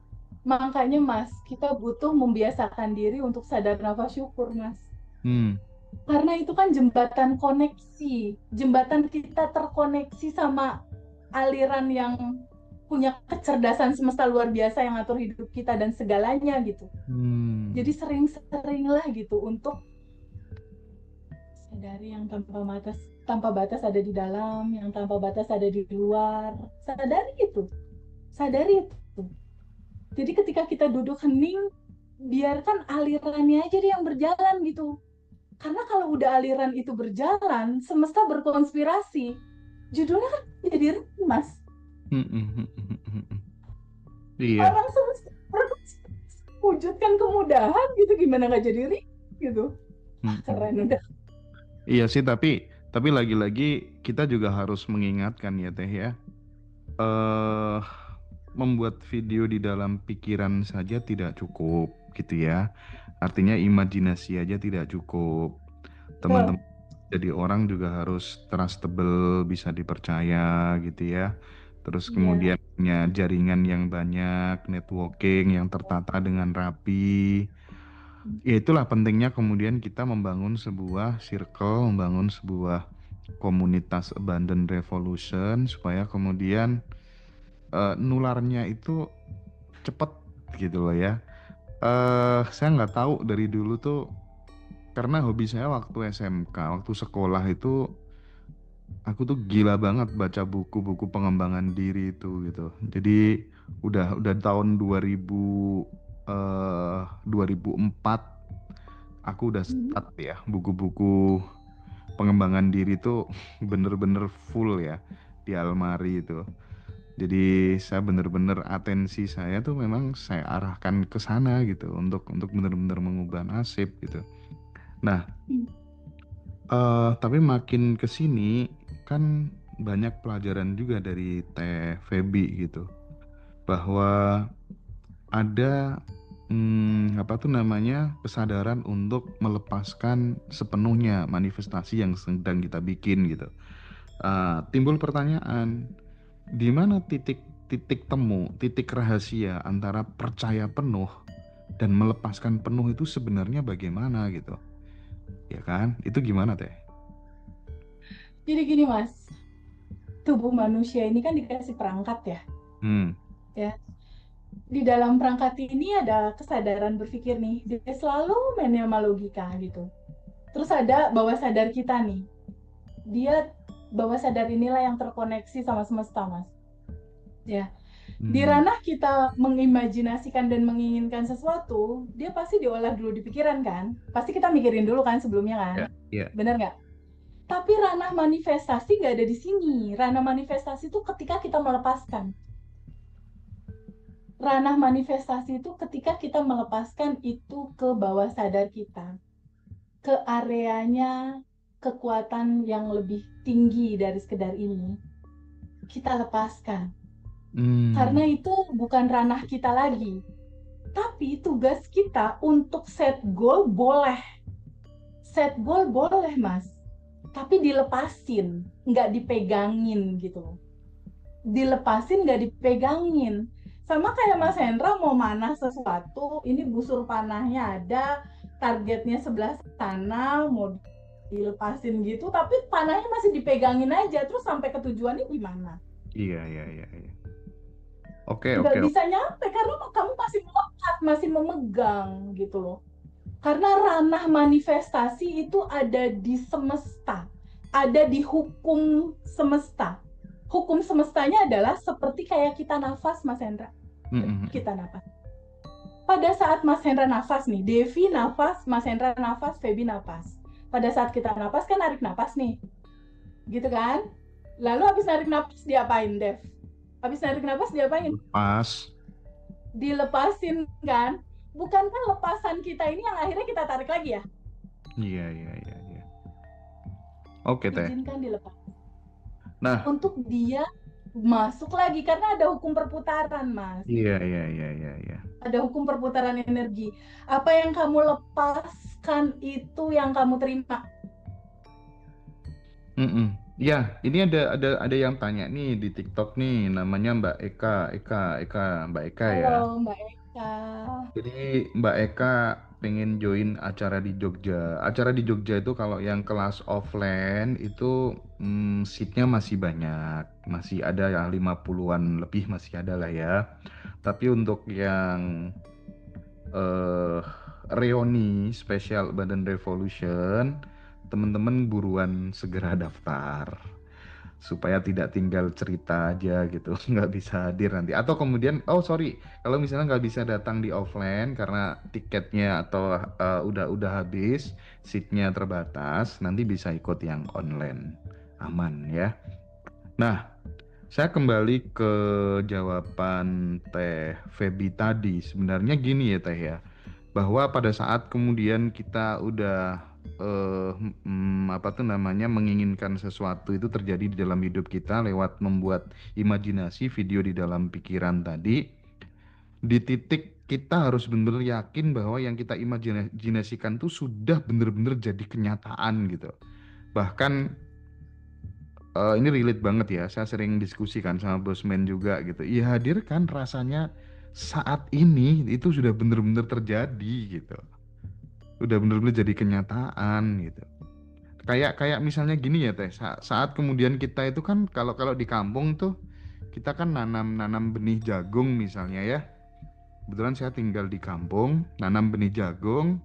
Makanya Mas, kita butuh membiasakan diri untuk sadar nafas syukur, Mas.
Hmm.
Karena itu kan jembatan koneksi. Jembatan kita terkoneksi sama aliran yang punya kecerdasan semesta luar biasa yang ngatur hidup kita dan segalanya gitu. Jadi
Hmm.
sering-seringlah gitu untuk sadari yang tanpa batas ada di dalam, yang tanpa batas ada di luar. Sadari itu. Sadari itu. Jadi ketika kita duduk hening, biarkan alirannya aja deh yang berjalan gitu. Karena kalau udah aliran itu berjalan, semesta berkonspirasi. Judulnya kan jadi rugi, Mas.
Hmm. Iya.
Orang semesta berkonspirasi wujudkan kemudahan gitu, gimana nggak jadi rugi gitu.
Hmm.
Keren udah.
Iya sih, tapi lagi-lagi kita juga harus mengingatkan ya Teh ya. eh Membuat video di dalam pikiran saja tidak cukup gitu ya. Artinya imajinasi aja tidak cukup. Teman-teman
Betul.
jadi orang juga harus trustable, bisa dipercaya gitu ya. Terus
Iya.
kemudian punya jaringan yang banyak, networking yang tertata dengan rapi. Ya itulah pentingnya kemudian kita membangun sebuah circle, membangun sebuah komunitas abundant revolution supaya kemudian nularnya itu cepet gitu loh ya. Saya nggak tahu dari dulu tuh karena hobi saya waktu SMK, waktu sekolah itu aku tuh gila banget baca buku-buku pengembangan diri itu gitu. Jadi udah tahun 2004 aku udah
Mhm.
start ya buku-buku pengembangan diri tuh bener-bener full ya di almari itu. Jadi saya bener-bener atensi saya tuh memang saya arahkan ke sana gitu untuk bener-bener mengubah nasib gitu. Nah, tapi makin ke sini kan banyak pelajaran juga dari Teh Feby gitu bahwa ada apa tuh namanya kesadaran untuk melepaskan sepenuhnya manifestasi yang sedang kita bikin gitu. Timbul pertanyaan, di mana titik temu, titik rahasia antara percaya penuh dan melepaskan penuh itu sebenarnya bagaimana gitu, ya kan? Itu gimana Teh?
Jadi gini, Mas. Tubuh manusia ini kan dikasih perangkat ya.
Hmm.
Ya. Di dalam perangkat ini ada kesadaran berpikir nih. Dia selalu main sama logika gitu. Terus ada bawah sadar kita nih. Dia bawah sadar inilah yang terkoneksi sama semesta, Mas. Ya. Di
Hmm.
ranah kita mengimajinasikan dan menginginkan sesuatu, dia pasti diolah dulu di pikiran kan? Pasti kita mikirin dulu kan sebelumnya kan?
Ya, ya.
Bener nggak? Tapi ranah manifestasi nggak ada di sini. Ranah manifestasi itu ketika kita melepaskan. Ranah manifestasi itu ketika kita melepaskan itu ke bawah sadar kita. Ke areanya kekuatan yang lebih tinggi dari sekedar ini. Kita lepaskan. Karena
Hmm.
itu bukan ranah kita lagi. Tapi tugas kita untuk set goal boleh. Set goal boleh, Mas. Tapi dilepasin, nggak dipegangin gitu. Dilepasin, nggak dipegangin. Sama kayak Mas Hendra mau manah sesuatu, ini busur panahnya ada, targetnya sebelah sana, mau dilepasin gitu, tapi panahnya masih dipegangin aja, terus sampai ke tujuannya gimana?
Iya. Oke,
Nggak
oke, oke.
bisa nyampe karena kamu masih melekat, masih memegang gitu loh. Karena ranah manifestasi itu ada di semesta, ada di hukum semesta. Hukum semestanya adalah seperti kayak kita nafas, Mas Hendra.
Hmm.
Kita nafas. Pada saat Mas Hendra nafas nih, Devi nafas, Mas Hendra nafas, Feby nafas. Pada saat kita napas kan narik napas nih, gitu kan? Lalu habis narik napas diapain, Dev? Habis narik napas diapain?
Pas.
Dilepasin kan? Bukankah lepasan kita ini yang akhirnya kita tarik lagi ya?
Iya. Oke, Teh.
Izinkan dilepas.
Nah,
Untuk dia masuk lagi karena ada hukum perputaran, Mas.
iya.
Ada hukum perputaran energi. Apa yang kamu lepaskan itu yang kamu terima.
Ya, ini ada yang tanya nih di TikTok nih, namanya Mbak Mbak Eka ya.
Halo, Mbak Eka.
Jadi Mbak Eka pengen join acara di Jogja. Acara di Jogja itu kalau yang kelas offline itu seatnya masih banyak. Masih ada yang 50-an lebih masih ada lah ya. Tapi untuk yang reuni spesial Badan Revolution, teman-teman buruan segera daftar supaya tidak tinggal cerita aja gitu, nggak bisa hadir nanti. Atau kemudian, kalau misalnya nggak bisa datang di offline karena tiketnya atau udah habis, seatnya terbatas, nanti bisa ikut yang online, aman ya. Nah, saya kembali ke jawaban Teh Feby tadi. Sebenarnya gini ya Teh ya, bahwa pada saat kemudian kita udah menginginkan sesuatu itu terjadi di dalam hidup kita lewat membuat imajinasi video di dalam pikiran tadi, di titik kita harus benar-benar yakin bahwa yang kita imajinasikan itu sudah benar-benar jadi kenyataan gitu. Bahkan ini relate banget ya, saya sering diskusikan sama bosman juga gitu. Iya, hadirkan rasanya saat ini itu sudah benar-benar terjadi gitu. Udah benar-benar jadi kenyataan gitu. Kayak misalnya gini ya Teh, saat kemudian kita itu kan kalau di kampung tuh kita kan nanam benih jagung misalnya ya. Kebetulan saya tinggal di kampung, nanam benih jagung,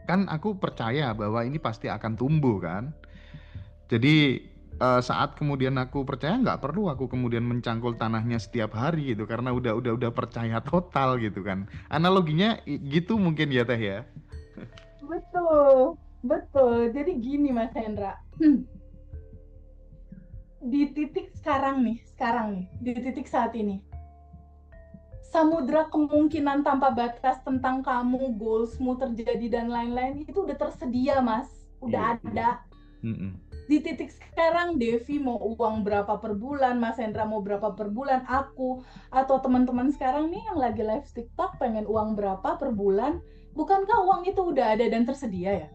kan aku percaya bahwa ini pasti akan tumbuh kan. Jadi saat kemudian aku percaya, nggak perlu aku kemudian mencangkul tanahnya setiap hari gitu, karena udah percaya total gitu kan. Analoginya gitu mungkin ya Teh ya.
Betul. Jadi gini Mas Hendra. Di titik sekarang nih, di titik saat ini, samudra kemungkinan tanpa batas tentang kamu, goalsmu terjadi dan lain-lain itu udah tersedia Mas, udah ada. Di titik sekarang Devi mau uang berapa per bulan, Mas Hendra mau berapa per bulan, aku atau teman-teman sekarang nih yang lagi live TikTok pengen uang berapa per bulan, bukankah uang itu udah ada dan tersedia ya?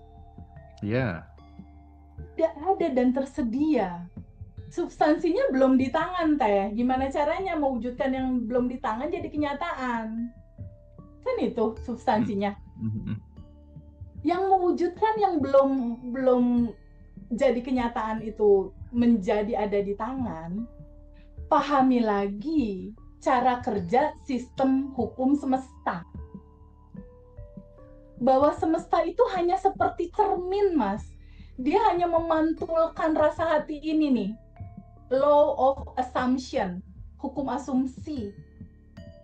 Iya.
Udah ada dan tersedia. Substansinya belum di tangan Teh. Gimana caranya mewujudkan yang belum di tangan jadi kenyataan? Kan itu substansinya. Yang mewujudkan yang belum jadi kenyataan itu menjadi ada di tangan. Pahami lagi cara kerja sistem hukum semesta. Bahwa semesta itu hanya seperti cermin, Mas. Dia hanya memantulkan rasa hati ini nih. Law of assumption, hukum asumsi.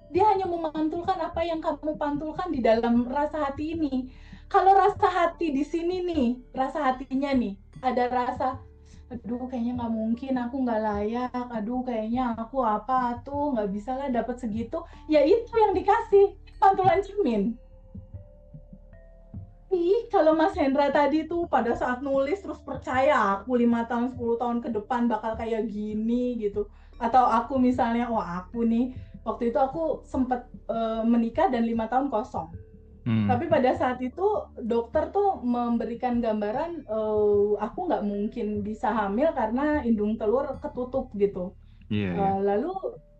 Dia hanya memantulkan apa yang kamu pantulkan di dalam rasa hati ini. Kalau rasa hati di sini nih, rasa hatinya nih, ada rasa, aduh kayaknya nggak mungkin, aku nggak layak, aduh kayaknya aku apa tuh, nggak bisa lah dapat segitu. Ya itu yang dikasih, pantulan cermin. Kalau Mas Hendra tadi tuh pada saat nulis terus percaya aku 5 tahun 10 tahun ke depan bakal kayak gini gitu, atau aku misalnya aku nih waktu itu aku sempat menikah dan 5 tahun kosong. Tapi pada saat itu dokter tuh memberikan gambaran aku nggak mungkin bisa hamil karena indung telur ketutup gitu. Lalu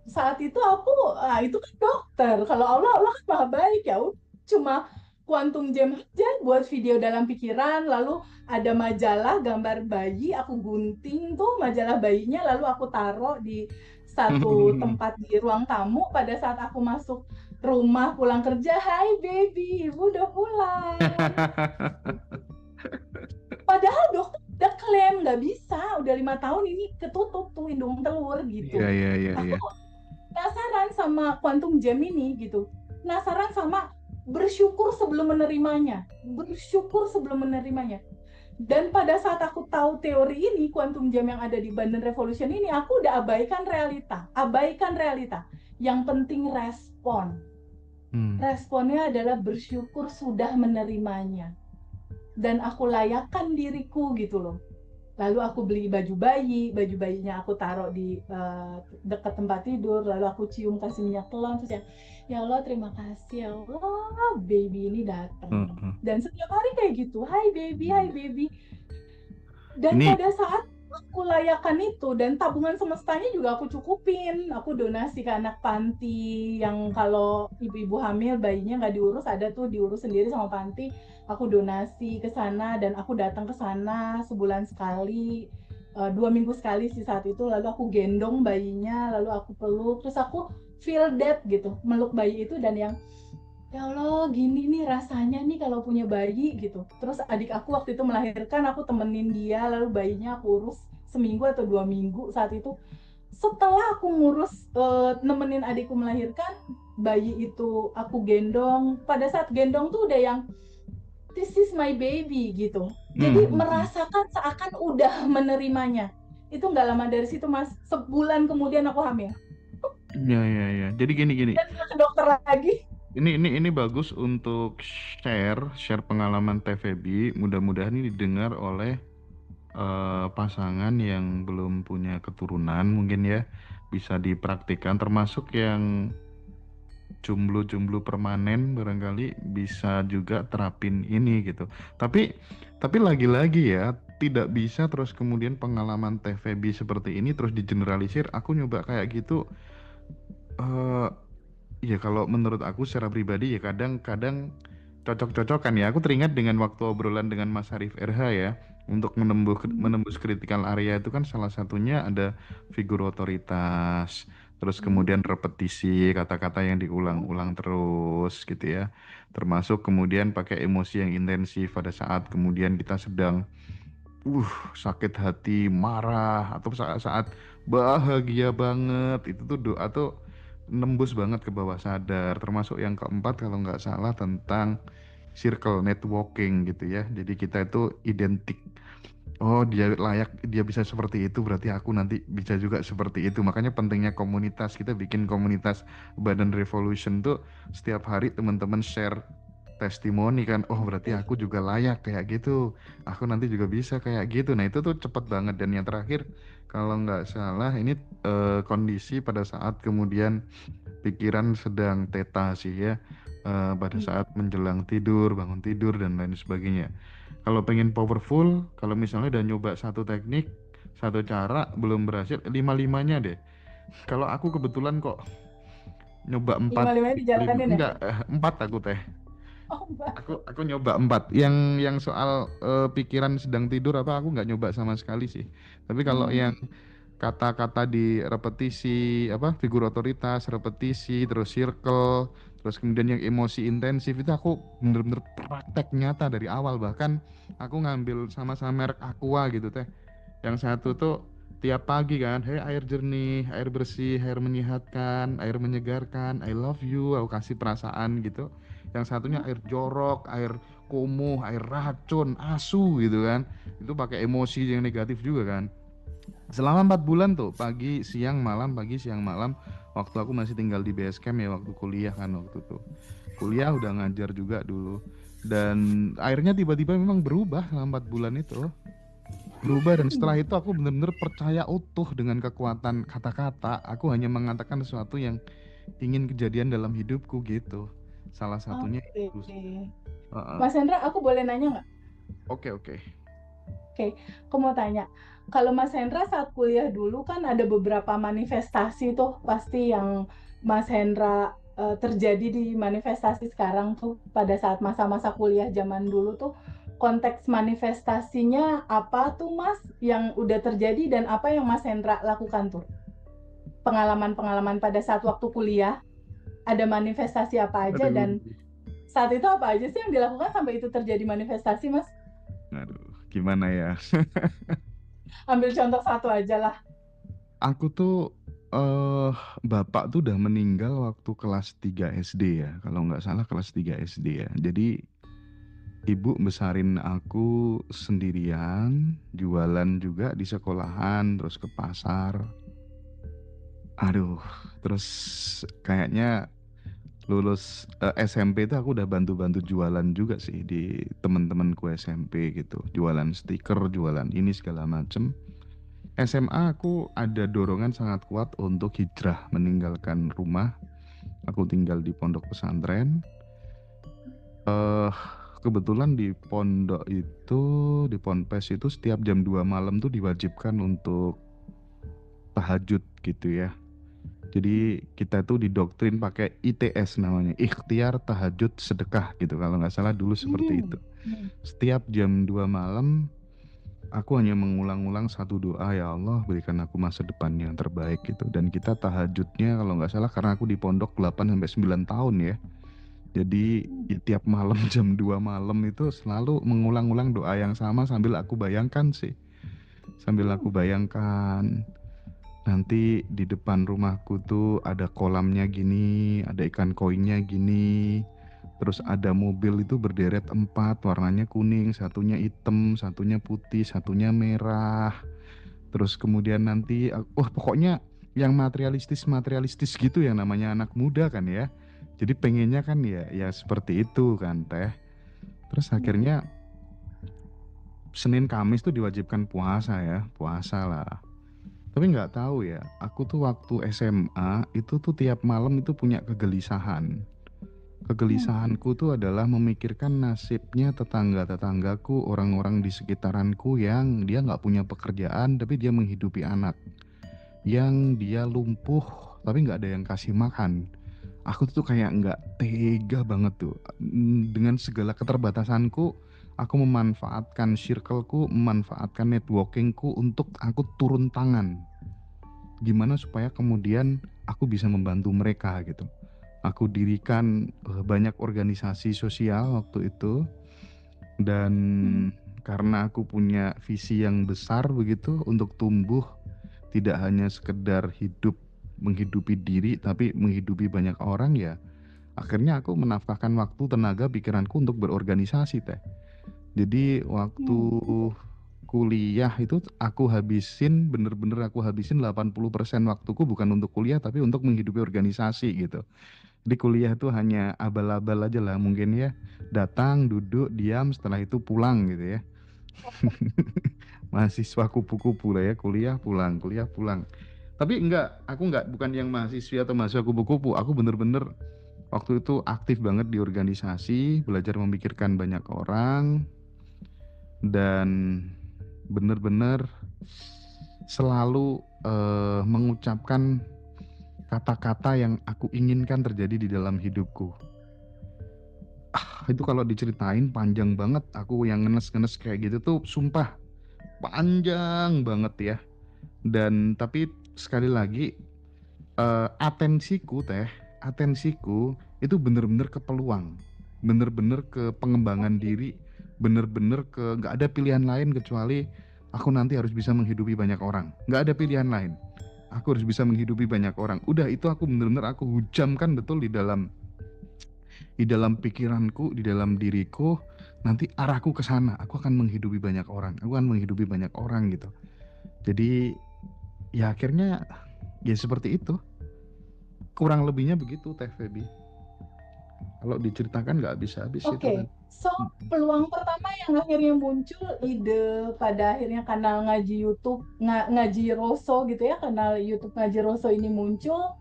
saat itu aku itu kan dokter, kalau Allah kan maha baik ya, cuma quantum jam aja buat video dalam pikiran. Lalu ada majalah gambar bayi, aku gunting tuh majalah bayinya, lalu aku taruh di satu tempat di ruang tamu. Pada saat aku masuk rumah pulang kerja, hai baby, ibu udah pulang. Padahal dokter udah klaim nggak bisa, udah 5 tahun ini ketutup tuh indung telur gitu. Aku penasaran sama quantum jam ini gitu, penasaran sama bersyukur sebelum menerimanya. Dan pada saat aku tahu teori ini, quantum jam yang ada di Bandung Revolution ini, aku udah abaikan realita. Abaikan realita. Yang penting respon. Responnya adalah bersyukur sudah menerimanya. Dan aku layakkan diriku gitu loh. Lalu aku beli baju bayinya aku taruh di dekat tempat tidur, lalu aku cium kasih minyak telon, terus ya Allah terima kasih ya Allah baby ini datang. Dan setiap hari kayak gitu, hai baby. Dan
Ini
pada saat aku layakkan itu dan tabungan semestanya juga aku cukupin, aku donasi ke anak panti yang kalau ibu-ibu hamil bayinya nggak diurus, ada tuh diurus sendiri sama panti, aku donasi ke sana dan aku datang ke sana sebulan sekali, 2 minggu sekali sih saat itu, lalu aku gendong bayinya, lalu aku peluk, terus aku feel that gitu, meluk bayi itu dan yang ya Allah gini nih rasanya nih kalau punya bayi gitu. Terus adik aku waktu itu melahirkan, aku temenin dia, lalu bayinya aku urus seminggu atau 2 minggu saat itu. Setelah aku ngurus nemenin adikku melahirkan, bayi itu aku gendong. Pada saat gendong tuh udah yang this is my baby gitu. Jadi merasakan seakan udah menerimanya. Itu nggak lama dari situ Mas, sebulan kemudian aku hamil.
ya. Jadi gini.
Dan nggak ke dokter lagi.
Ini bagus untuk share pengalaman TVB. Mudah-mudahan ini didengar oleh pasangan yang belum punya keturunan mungkin ya, bisa dipraktikkan, termasuk yang jomblo permanen barangkali bisa juga terapin ini gitu. Tapi lagi-lagi ya, tidak bisa terus kemudian pengalaman TVB seperti ini terus digeneralisir. Aku nyoba kayak gitu. Ya kalau menurut aku secara pribadi ya kadang-kadang cocok-cocokan ya. Aku teringat dengan waktu obrolan dengan Mas Harif RH ya, untuk menembus critical area itu kan salah satunya ada figur otoritas, terus kemudian repetisi kata-kata yang diulang-ulang terus gitu ya. Termasuk kemudian pakai emosi yang intensif pada saat kemudian kita sedang sakit hati, marah, atau saat-saat bahagia banget. Itu tuh doa tuh nembus banget ke bawah sadar. Termasuk yang keempat kalau nggak salah tentang circle networking gitu ya. Jadi kita itu identik. Oh dia layak, dia bisa seperti itu, berarti aku nanti bisa juga seperti itu. Makanya pentingnya komunitas. Kita bikin komunitas Badan Revolution tuh setiap hari teman-teman share testimoni kan. Oh berarti aku juga layak kayak gitu, aku nanti juga bisa kayak gitu. Nah itu tuh cepet banget. Dan yang terakhir kalau nggak salah ini kondisi pada saat kemudian pikiran sedang teta sih ya, pada saat menjelang tidur, bangun tidur dan lain sebagainya. Kalau pengen powerful, kalau misalnya udah nyoba satu teknik, satu cara belum berhasil, lima-limanya deh. Kalau aku kebetulan kok nyoba 4,
Lima-limanya dijalanin ya?
enggak, 4 aku teh.
Oh, Mbak.
Aku nyoba 4. Yang soal pikiran sedang tidur apa aku nggak nyoba sama sekali sih. Tapi kalau yang kata-kata di repetisi, apa figur otoritas, repetisi, terus circle, terus kemudian yang emosi intensif itu aku bener-bener praktek nyata dari awal. Bahkan aku ngambil sama-sama merek Aqua gitu teh. Yang satu tuh tiap pagi kan, hey air jernih, air bersih, air menyehatkan, air menyegarkan, I love you, aku kasih perasaan gitu. Yang satunya air jorok, air kumuh, air racun, asu gitu kan. Itu pakai emosi yang negatif juga kan. Selama 4 bulan tuh, pagi, siang, malam, pagi, siang, malam. Waktu aku masih tinggal di base camp ya, waktu kuliah kan waktu itu. Kuliah udah ngajar juga dulu. Dan akhirnya tiba-tiba memang berubah selama 4 bulan itu. Berubah, dan setelah itu aku benar-benar percaya utuh dengan kekuatan kata-kata. Aku hanya mengatakan sesuatu yang ingin kejadian dalam hidupku gitu. Salah satunya
Oke.
itu.
Mas Hendra, aku boleh nanya nggak?
Oke.
Oke, aku mau tanya. Kalau Mas Hendra saat kuliah dulu kan ada beberapa manifestasi tuh pasti yang Mas Hendra terjadi di manifestasi sekarang tuh pada saat masa-masa kuliah zaman dulu tuh konteks manifestasinya apa tuh Mas yang udah terjadi dan apa yang Mas Hendra lakukan tuh? Pengalaman-pengalaman pada saat waktu kuliah ada manifestasi apa aja dan saat itu apa aja sih yang dilakukan sampai itu terjadi manifestasi Mas?
Aduh, gimana ya?
Ambil contoh satu aja lah.
Aku tuh bapak tuh udah meninggal waktu kelas 3 SD ya, kalau nggak salah kelas 3 SD ya. Jadi ibu besarin aku sendirian, jualan juga di sekolahan, terus ke pasar. Aduh, terus kayaknya lulus SMP itu aku udah bantu-bantu jualan juga sih di temen-temenku SMP gitu. Jualan stiker, jualan ini segala macem. SMA aku ada dorongan sangat kuat untuk hijrah meninggalkan rumah. Aku tinggal di pondok pesantren. eh Kebetulan di pondok itu, di ponpes itu setiap jam 2 malam tuh diwajibkan untuk tahajud gitu ya. Jadi kita tuh didoktrin pakai ITS namanya, ikhtiar tahajud sedekah gitu kalau nggak salah dulu seperti itu.
Hmm.
Setiap jam 2 malam aku hanya mengulang-ulang satu doa, ya Allah berikan aku masa depan yang terbaik gitu. Dan kita tahajudnya kalau nggak salah karena aku di pondok 8 sampai 9 tahun ya. Jadi ya, tiap malam jam 2 malam itu selalu mengulang-ulang doa yang sama sambil aku bayangkan sih. Sambil aku bayangkan nanti di depan rumahku tuh ada kolamnya gini, ada ikan koinnya gini. Terus ada mobil itu berderet 4, warnanya kuning, satunya hitam, satunya putih, satunya merah. Terus kemudian nanti, wah pokoknya yang materialistis gitu yang namanya anak muda kan ya. Jadi pengennya kan ya seperti itu kan teh. Terus akhirnya Senin Kamis tuh diwajibkan puasa ya, puasa lah. Tapi nggak tahu ya, aku tuh waktu SMA itu tuh tiap malam itu punya kegelisahan. Kegelisahanku tuh adalah memikirkan nasibnya tetangga-tetanggaku, orang-orang di sekitaranku yang dia nggak punya pekerjaan tapi dia menghidupi anak. Yang dia lumpuh tapi nggak ada yang kasih makan. Aku tuh kayak nggak tega banget tuh. Dengan segala keterbatasanku, aku memanfaatkan circleku, memanfaatkan networkingku untuk aku turun tangan. Gimana supaya kemudian aku bisa membantu mereka gitu. Aku dirikan banyak organisasi sosial waktu itu. Dan karena aku punya visi yang besar begitu untuk tumbuh, tidak hanya sekedar menghidupi diri tapi menghidupi banyak orang ya. Akhirnya aku menafkahkan waktu, tenaga, pikiranku untuk berorganisasi teh. Jadi waktu kuliah itu bener-bener aku habisin 80% waktuku bukan untuk kuliah tapi untuk menghidupi organisasi gitu. Di kuliah tuh hanya abal-abal aja lah mungkin ya. Datang, duduk, diam, setelah itu pulang gitu ya. Mahasiswa kupu-kupu lah ya, kuliah pulang, kuliah pulang. Tapi aku bukan yang mahasiswa atau mahasiswa kupu-kupu. Aku bener-bener waktu itu aktif banget di organisasi, belajar memikirkan banyak orang, dan bener-bener selalu mengucapkan kata-kata yang aku inginkan terjadi di dalam hidupku. Itu kalau diceritain panjang banget. Aku yang ngenes-ngenes kayak gitu tuh sumpah panjang banget ya. Dan tapi sekali lagi atensiku itu bener-bener ke peluang, bener-bener ke pengembangan diri, bener-bener ke nggak ada pilihan lain kecuali aku nanti harus bisa menghidupi banyak orang. Nggak ada pilihan lain. Aku harus bisa menghidupi banyak orang. Udah itu aku bener-bener aku hujamkan betul di dalam pikiranku, di dalam diriku. Nanti arahku ke sana. Aku akan menghidupi banyak orang. Aku akan menghidupi banyak orang gitu. Jadi ya akhirnya ya seperti itu. Kurang lebihnya begitu Teh Feby. Kalau diceritakan nggak habis-habis itu kan.
So peluang pertama yang akhirnya muncul ide pada akhirnya kanal ngaji YouTube ngaji Roso gitu ya, kanal YouTube ngaji Roso ini muncul,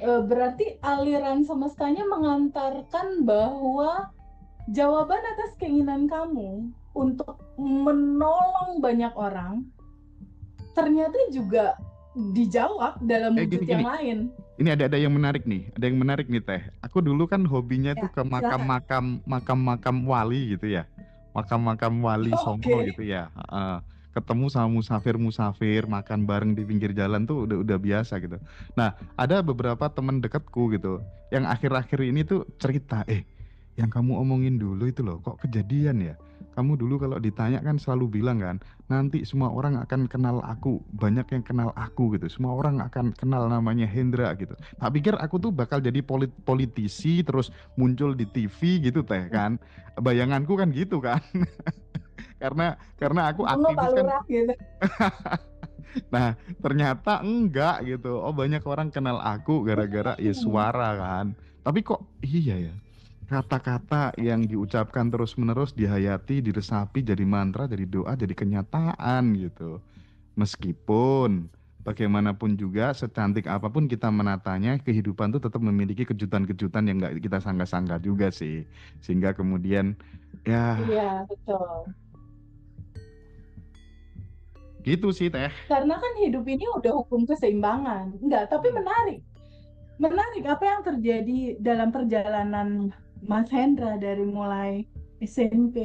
berarti aliran semestanya mengantarkan bahwa jawaban atas keinginan kamu untuk menolong banyak orang ternyata juga dijawab dalam wujud yang lain.
Ini ada yang menarik nih, Teh. Aku dulu kan hobinya tuh ke makam-makam wali gitu ya, makam-makam wali Songo gitu ya. Ketemu sama musafir makan bareng di pinggir jalan tuh udah biasa gitu. Nah ada beberapa teman dekatku gitu, yang akhir-akhir ini tuh cerita, yang kamu omongin dulu itu loh, kok kejadian ya? Kamu dulu kalau ditanya kan selalu bilang kan, nanti semua orang akan kenal aku, banyak yang kenal aku gitu, semua orang akan kenal namanya Hendra gitu. Tak pikir aku tuh bakal jadi politisi terus muncul di TV gitu teh kan. Bayanganku kan gitu kan. Karena aku
Bunga Pak
aktivis kan.
Lurah gitu.
Nah, ternyata enggak gitu. Oh, banyak orang kenal aku gara-gara ya suara kan. Tapi kok iya ya. Kata-kata yang diucapkan terus-menerus dihayati, diresapi jadi mantra, jadi doa, jadi kenyataan gitu. Meskipun bagaimanapun juga secantik apapun kita menatanya, kehidupan tuh tetap memiliki kejutan-kejutan yang nggak kita sangka-sangka juga sih. Sehingga kemudian ya
Iya, betul.
gitu sih teh.
Karena kan hidup ini udah hukum keseimbangan. Enggak, tapi
Hmm.
menarik. Menarik apa yang terjadi dalam perjalanan Mas Hendra dari mulai SMP,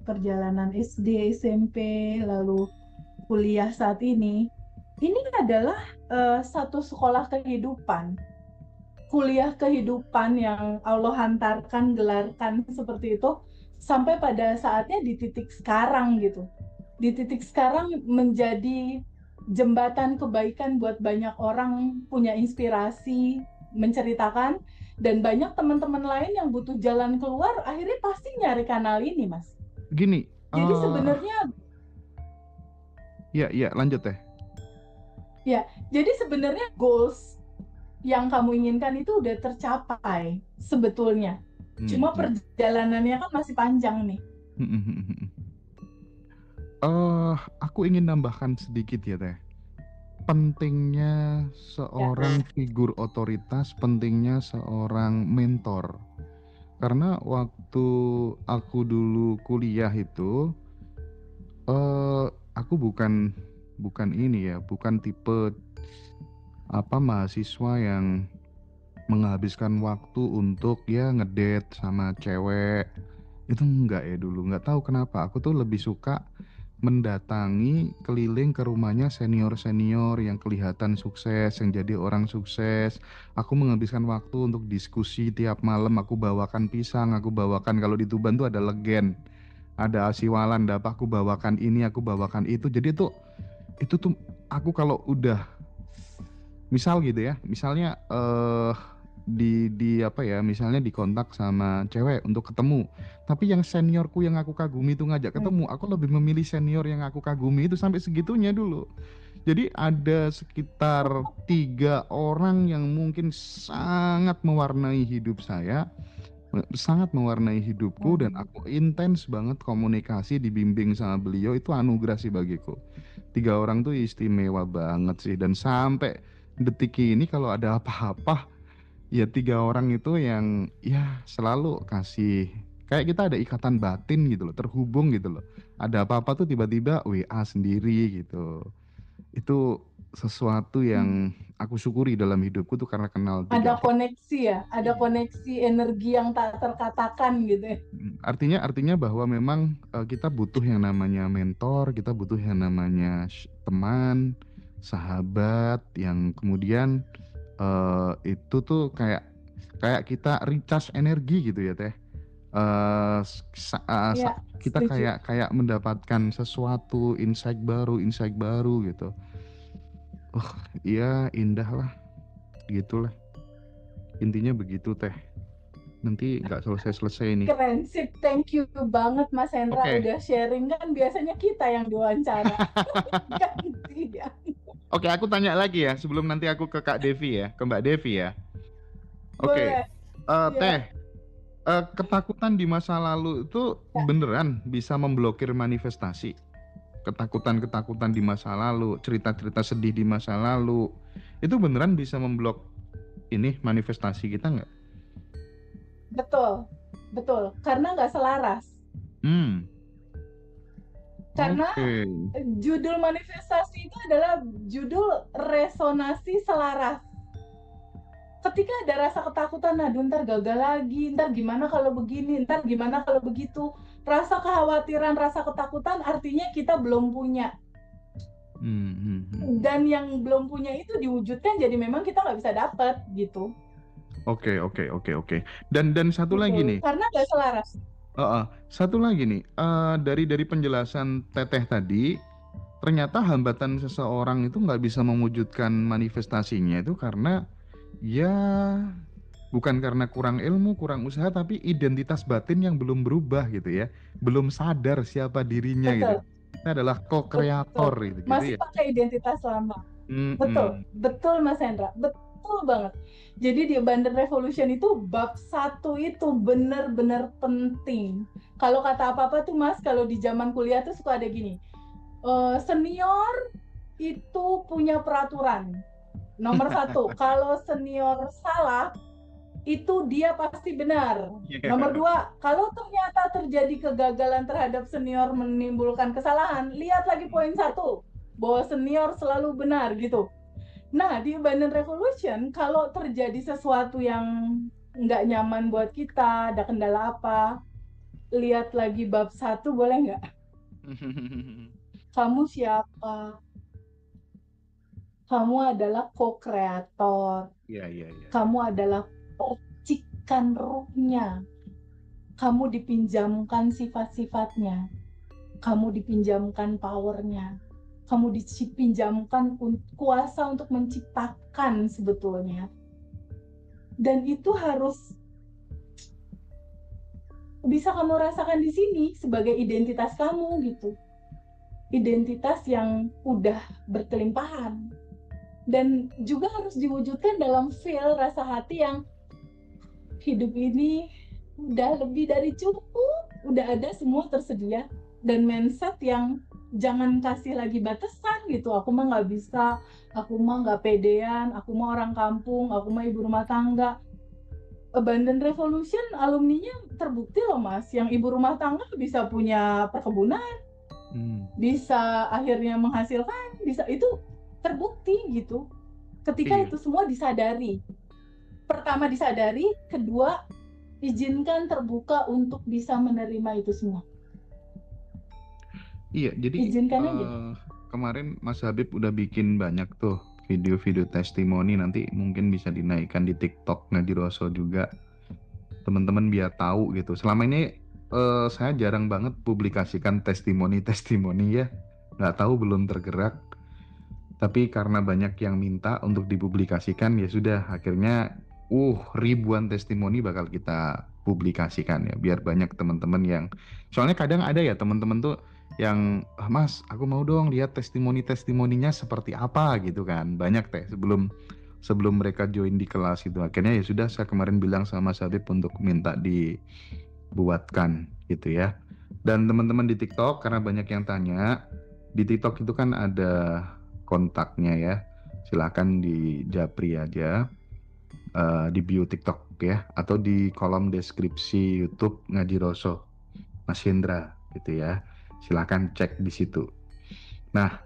perjalanan SD, SMP, lalu kuliah saat ini. Ini adalah satu sekolah kehidupan, kuliah kehidupan yang Allah hantarkan, gelarkan seperti itu, sampai pada saatnya di titik sekarang gitu. Di titik sekarang menjadi jembatan kebaikan buat banyak orang, punya inspirasi, menceritakan, dan banyak teman-teman lain yang butuh jalan keluar, akhirnya pasti nyari kanal ini, Mas.
Gini,
Jadi sebenarnya,
ya lanjut teh.
ya, jadi sebenarnya goals yang kamu inginkan itu udah tercapai sebetulnya. Cuma
Ya.
perjalanannya kan masih panjang nih.
Aku ingin nambahkan sedikit ya teh. Pentingnya
Ya,
seorang figur otoritas, pentingnya seorang mentor. Karena waktu aku dulu kuliah itu, aku bukan ini ya, bukan tipe mahasiswa yang menghabiskan waktu untuk ya ngedate sama cewek. Itu enggak ya dulu, nggak tahu kenapa. Aku tuh lebih suka mendatangi keliling ke rumahnya senior-senior yang kelihatan sukses, yang jadi orang sukses. Aku menghabiskan waktu untuk diskusi tiap malam. Aku bawakan pisang, aku bawakan kalau di Tuban tuh ada legen, ada asiwalan, apa aku bawakan ini, aku bawakan itu. Jadi itu tuh aku kalau udah misal gitu ya, misalnya di apa ya, misalnya dikontak sama cewek untuk ketemu, tapi yang seniorku yang aku kagumi itu ngajak ketemu, aku lebih memilih senior yang aku kagumi itu sampai segitunya dulu. Jadi ada sekitar 3 orang yang mungkin sangat mewarnai hidup saya, sangat mewarnai hidupku, dan aku intens banget komunikasi, dibimbing sama beliau. Itu anugerah sih bagiku. 3 orang tuh istimewa banget sih, dan sampai detik ini kalau ada apa-apa ya 3 orang itu yang ya selalu kasih, kayak kita ada ikatan batin gitu loh, terhubung gitu loh. Ada apa-apa tuh tiba-tiba WA sendiri gitu. Itu sesuatu yang aku syukuri dalam hidupku tuh karena kenal
ada
3 orang.
koneksi ya, ada
Iya.
koneksi energi yang tak terkatakan gitu ya.
Artinya bahwa memang kita butuh yang namanya mentor, kita butuh yang namanya teman, sahabat yang kemudian itu tuh kayak kayak kita recharge energi gitu ya teh. Eh,
Iya,
kita
setuju.
kayak mendapatkan sesuatu insight baru gitu. Oh iya, indah lah, gitulah. Intinya begitu teh. Nanti nggak selesai nih.
Keren sih, thank you banget Mas Hendra
Oke.
udah sharing, kan biasanya kita yang diwawancara. Gantian.
Oke, aku tanya lagi ya sebelum nanti aku ke Kak Devi ya, ke Mbak Devi ya. Oke,
Boleh.
Teh,
Ya,
ketakutan di masa lalu itu
ya,
beneran bisa memblokir manifestasi? Ketakutan-ketakutan di masa lalu, cerita-cerita sedih di masa lalu, itu beneran bisa memblok ini manifestasi kita nggak?
betul, betul. Karena nggak selaras.
Hmm,
Karena
oke.
judul manifestasi itu adalah judul resonansi selaras. Ketika ada rasa ketakutan, nah ntar gagal lagi, ntar gimana kalau begini, ntar gimana kalau begitu. Rasa kekhawatiran, rasa ketakutan artinya kita belum punya. Dan yang belum punya itu diwujudkan, jadi memang kita nggak bisa dapat gitu.
Oke. Dan satu lagi
Betul,
nih,
karena nggak selaras.
satu lagi nih, dari penjelasan Teteh tadi, ternyata hambatan seseorang itu nggak bisa mewujudkan manifestasinya itu karena ya bukan karena kurang ilmu, kurang usaha, tapi identitas batin yang belum berubah gitu ya, belum sadar siapa dirinya gitu.
Betul,
Kita adalah co-kreator
betul.
gitu
Masih
ya.
pakai identitas lama. Betul,
Mm-mm.
betul Mas Hendra, betul banget. Jadi di Abundant Revolution itu bab 1 itu benar-benar penting. Kalau kata apa-apa tuh Mas, kalau di zaman kuliah tuh suka ada gini, senior itu punya peraturan. Nomor 1, kalau senior salah, itu dia pasti benar. Nomor 2, kalau ternyata terjadi kegagalan terhadap senior menimbulkan kesalahan, lihat lagi poin 1, bahwa senior selalu benar gitu. Nah, di Abundant Revolution, kalau terjadi sesuatu yang nggak nyaman buat kita, ada kendala apa, lihat lagi bab 1, boleh nggak? Kamu siapa? Kamu adalah co-kreator.
Iya.
Kamu adalah percikan rohnya. Kamu dipinjamkan sifat-sifatnya. Kamu dipinjamkan powernya. Kamu dipinjamkan kuasa untuk menciptakan sebetulnya. Dan itu harus bisa kamu rasakan di sini sebagai identitas kamu gitu. Identitas yang udah berkelimpahan. Dan juga harus diwujudkan dalam feel rasa hati yang hidup ini udah lebih dari cukup, udah ada semua tersedia. Dan mindset yang jangan kasih lagi batasan gitu, aku mah nggak bisa, aku mah nggak pedean, aku mah orang kampung, aku mah ibu rumah tangga. Abundant Revolution alumninya terbukti loh Mas, yang ibu rumah tangga bisa punya perkebunan, bisa akhirnya menghasilkan, bisa, itu terbukti gitu. Ketika
Iya.
itu semua disadari, pertama disadari, kedua izinkan terbuka untuk bisa menerima itu semua.
Iya, jadi
Izinkan aja.
kemarin Mas Habib udah bikin banyak tuh video-video testimoni, nanti mungkin bisa dinaikkan di TikTok Ngadiroso juga, teman-teman biar tahu gitu. Selama ini saya jarang banget publikasikan testimoni-testimoni ya, nggak tahu, belum tergerak. Tapi karena banyak yang minta untuk dipublikasikan, ya sudah, akhirnya ribuan testimoni bakal kita publikasikan ya, biar banyak teman-teman yang, soalnya kadang ada ya teman-teman tuh yang, Mas, aku mau dong lihat testimoni-testimoninya seperti apa gitu kan. Banyak teh sebelum mereka join di kelas itu. Akhirnya ya sudah, saya kemarin bilang sama Mas Habib untuk minta dibuatkan gitu ya. Dan teman-teman di TikTok, karena banyak yang tanya, di TikTok itu kan ada kontaknya ya, silakan di japri aja di bio TikTok ya, atau di kolom deskripsi YouTube Ngadiroso Mas Hendra gitu ya, silakan cek di situ. Nah,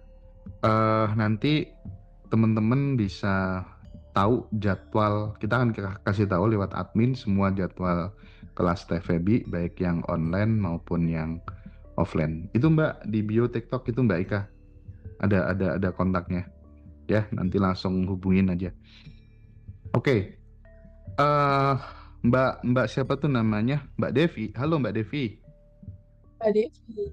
nanti teman-teman bisa tahu jadwal, kita akan kasih tahu lewat admin semua jadwal kelas TVB, baik yang online maupun yang offline. Itu Mbak, di bio TikTok itu Mbak Ika ada kontaknya ya, nanti langsung hubungin aja. Oke. Mbak siapa tuh namanya? Mbak Devi. Halo Mbak Devi.
Mbak Devi.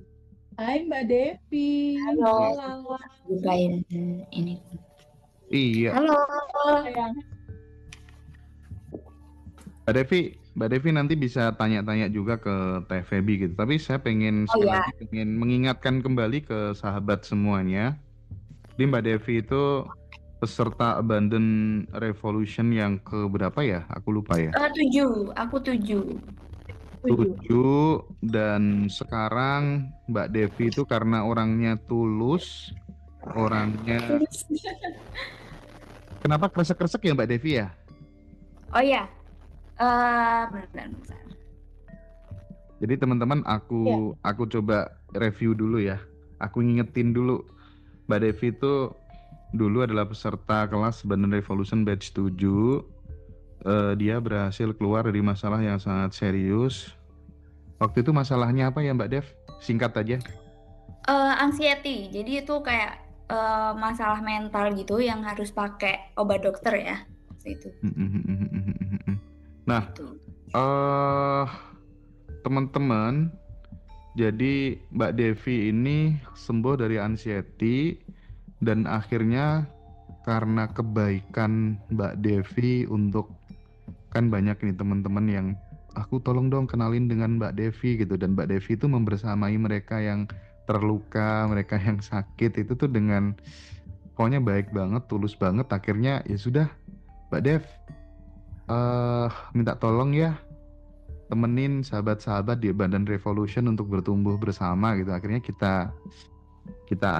Hai Mbak Devi.
Halo.
Halo.
Bukain ini.
Iya.
Halo.
Sayang.
Mbak Devi nanti bisa tanya-tanya juga ke TVB gitu. Tapi saya pengen sekali lagi pengen mengingatkan kembali ke sahabat semuanya. Jadi Mbak Devi itu peserta Abundant Revolution yang ke berapa ya? Aku lupa ya.
7, aku 7.
7, dan sekarang Mbak Devi itu karena orangnya tulus, orangnya, kenapa kresek-kresek ya Mbak Devi ya?
Oh ya, bentar.
Jadi teman-teman, aku coba review dulu ya. Aku ngingetin dulu, Mbak Devi itu dulu adalah peserta kelas Abundant Revolution batch 7. Dia berhasil keluar dari masalah yang sangat serius. Waktu itu masalahnya apa ya Mbak Dev? Singkat aja.
Anxiety, jadi itu kayak masalah mental gitu yang harus pakai obat dokter ya. itu.
Nah,
Itu.
teman-teman, jadi Mbak Devi ini sembuh dari anxiety dan akhirnya karena kebaikan Mbak Devi untuk, kan banyak nih teman-teman yang aku tolong dong kenalin dengan Mbak Devi gitu, dan Mbak Devi itu membersamai mereka yang terluka, mereka yang sakit itu tuh dengan pokoknya baik banget, tulus banget. Akhirnya ya sudah Mbak Dev, minta tolong ya temenin sahabat-sahabat di Abundant Revolution untuk bertumbuh bersama gitu. Akhirnya kita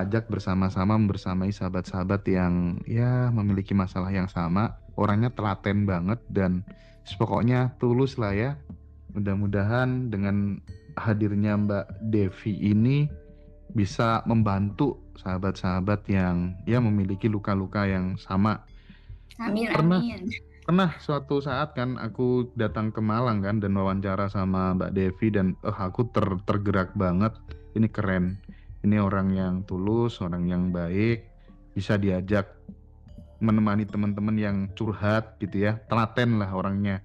ajak bersama-sama membersamai sahabat-sahabat yang ya memiliki masalah yang sama. Orangnya telaten banget dan pokoknya tulus lah ya. Mudah-mudahan dengan hadirnya Mbak Devi ini bisa membantu sahabat-sahabat yang ya memiliki luka-luka yang sama.
Amin,
Pernah
amin.
Pernah suatu saat kan aku datang ke Malang kan dan wawancara sama Mbak Devi dan aku tergerak banget. Ini keren. Ini orang yang tulus, orang yang baik, bisa diajak menemani teman-teman yang curhat gitu ya. Telaten lah orangnya.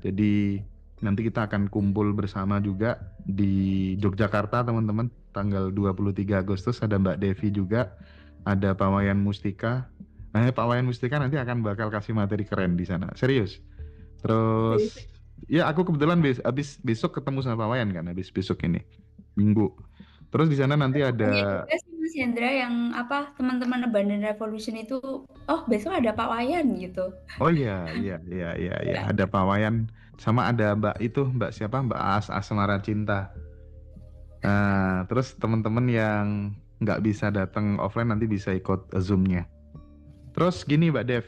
Jadi nanti kita akan kumpul bersama juga di Yogyakarta teman-teman. Tanggal 23 Agustus ada Mbak Devi juga. Ada Pak Wayan Mustika. Nah, Pak Wayan Mustika nanti akan bakal kasih materi keren di sana. Serius. Terus ya aku kebetulan habis besok ketemu sama Pak Wayan kan, habis besok ini Minggu. Terus di sana nanti ada
Banyak juga sih Mas Hendra yang teman-teman Abundant Revolution itu, oh besok ada Pak Wayan gitu.
oh iya ada Pak Wayan sama ada Mbak siapa, Mbak Asmara Cinta. Nah, terus teman-teman yang nggak bisa datang offline nanti bisa ikut Zoom-nya. Terus gini Mbak Dev,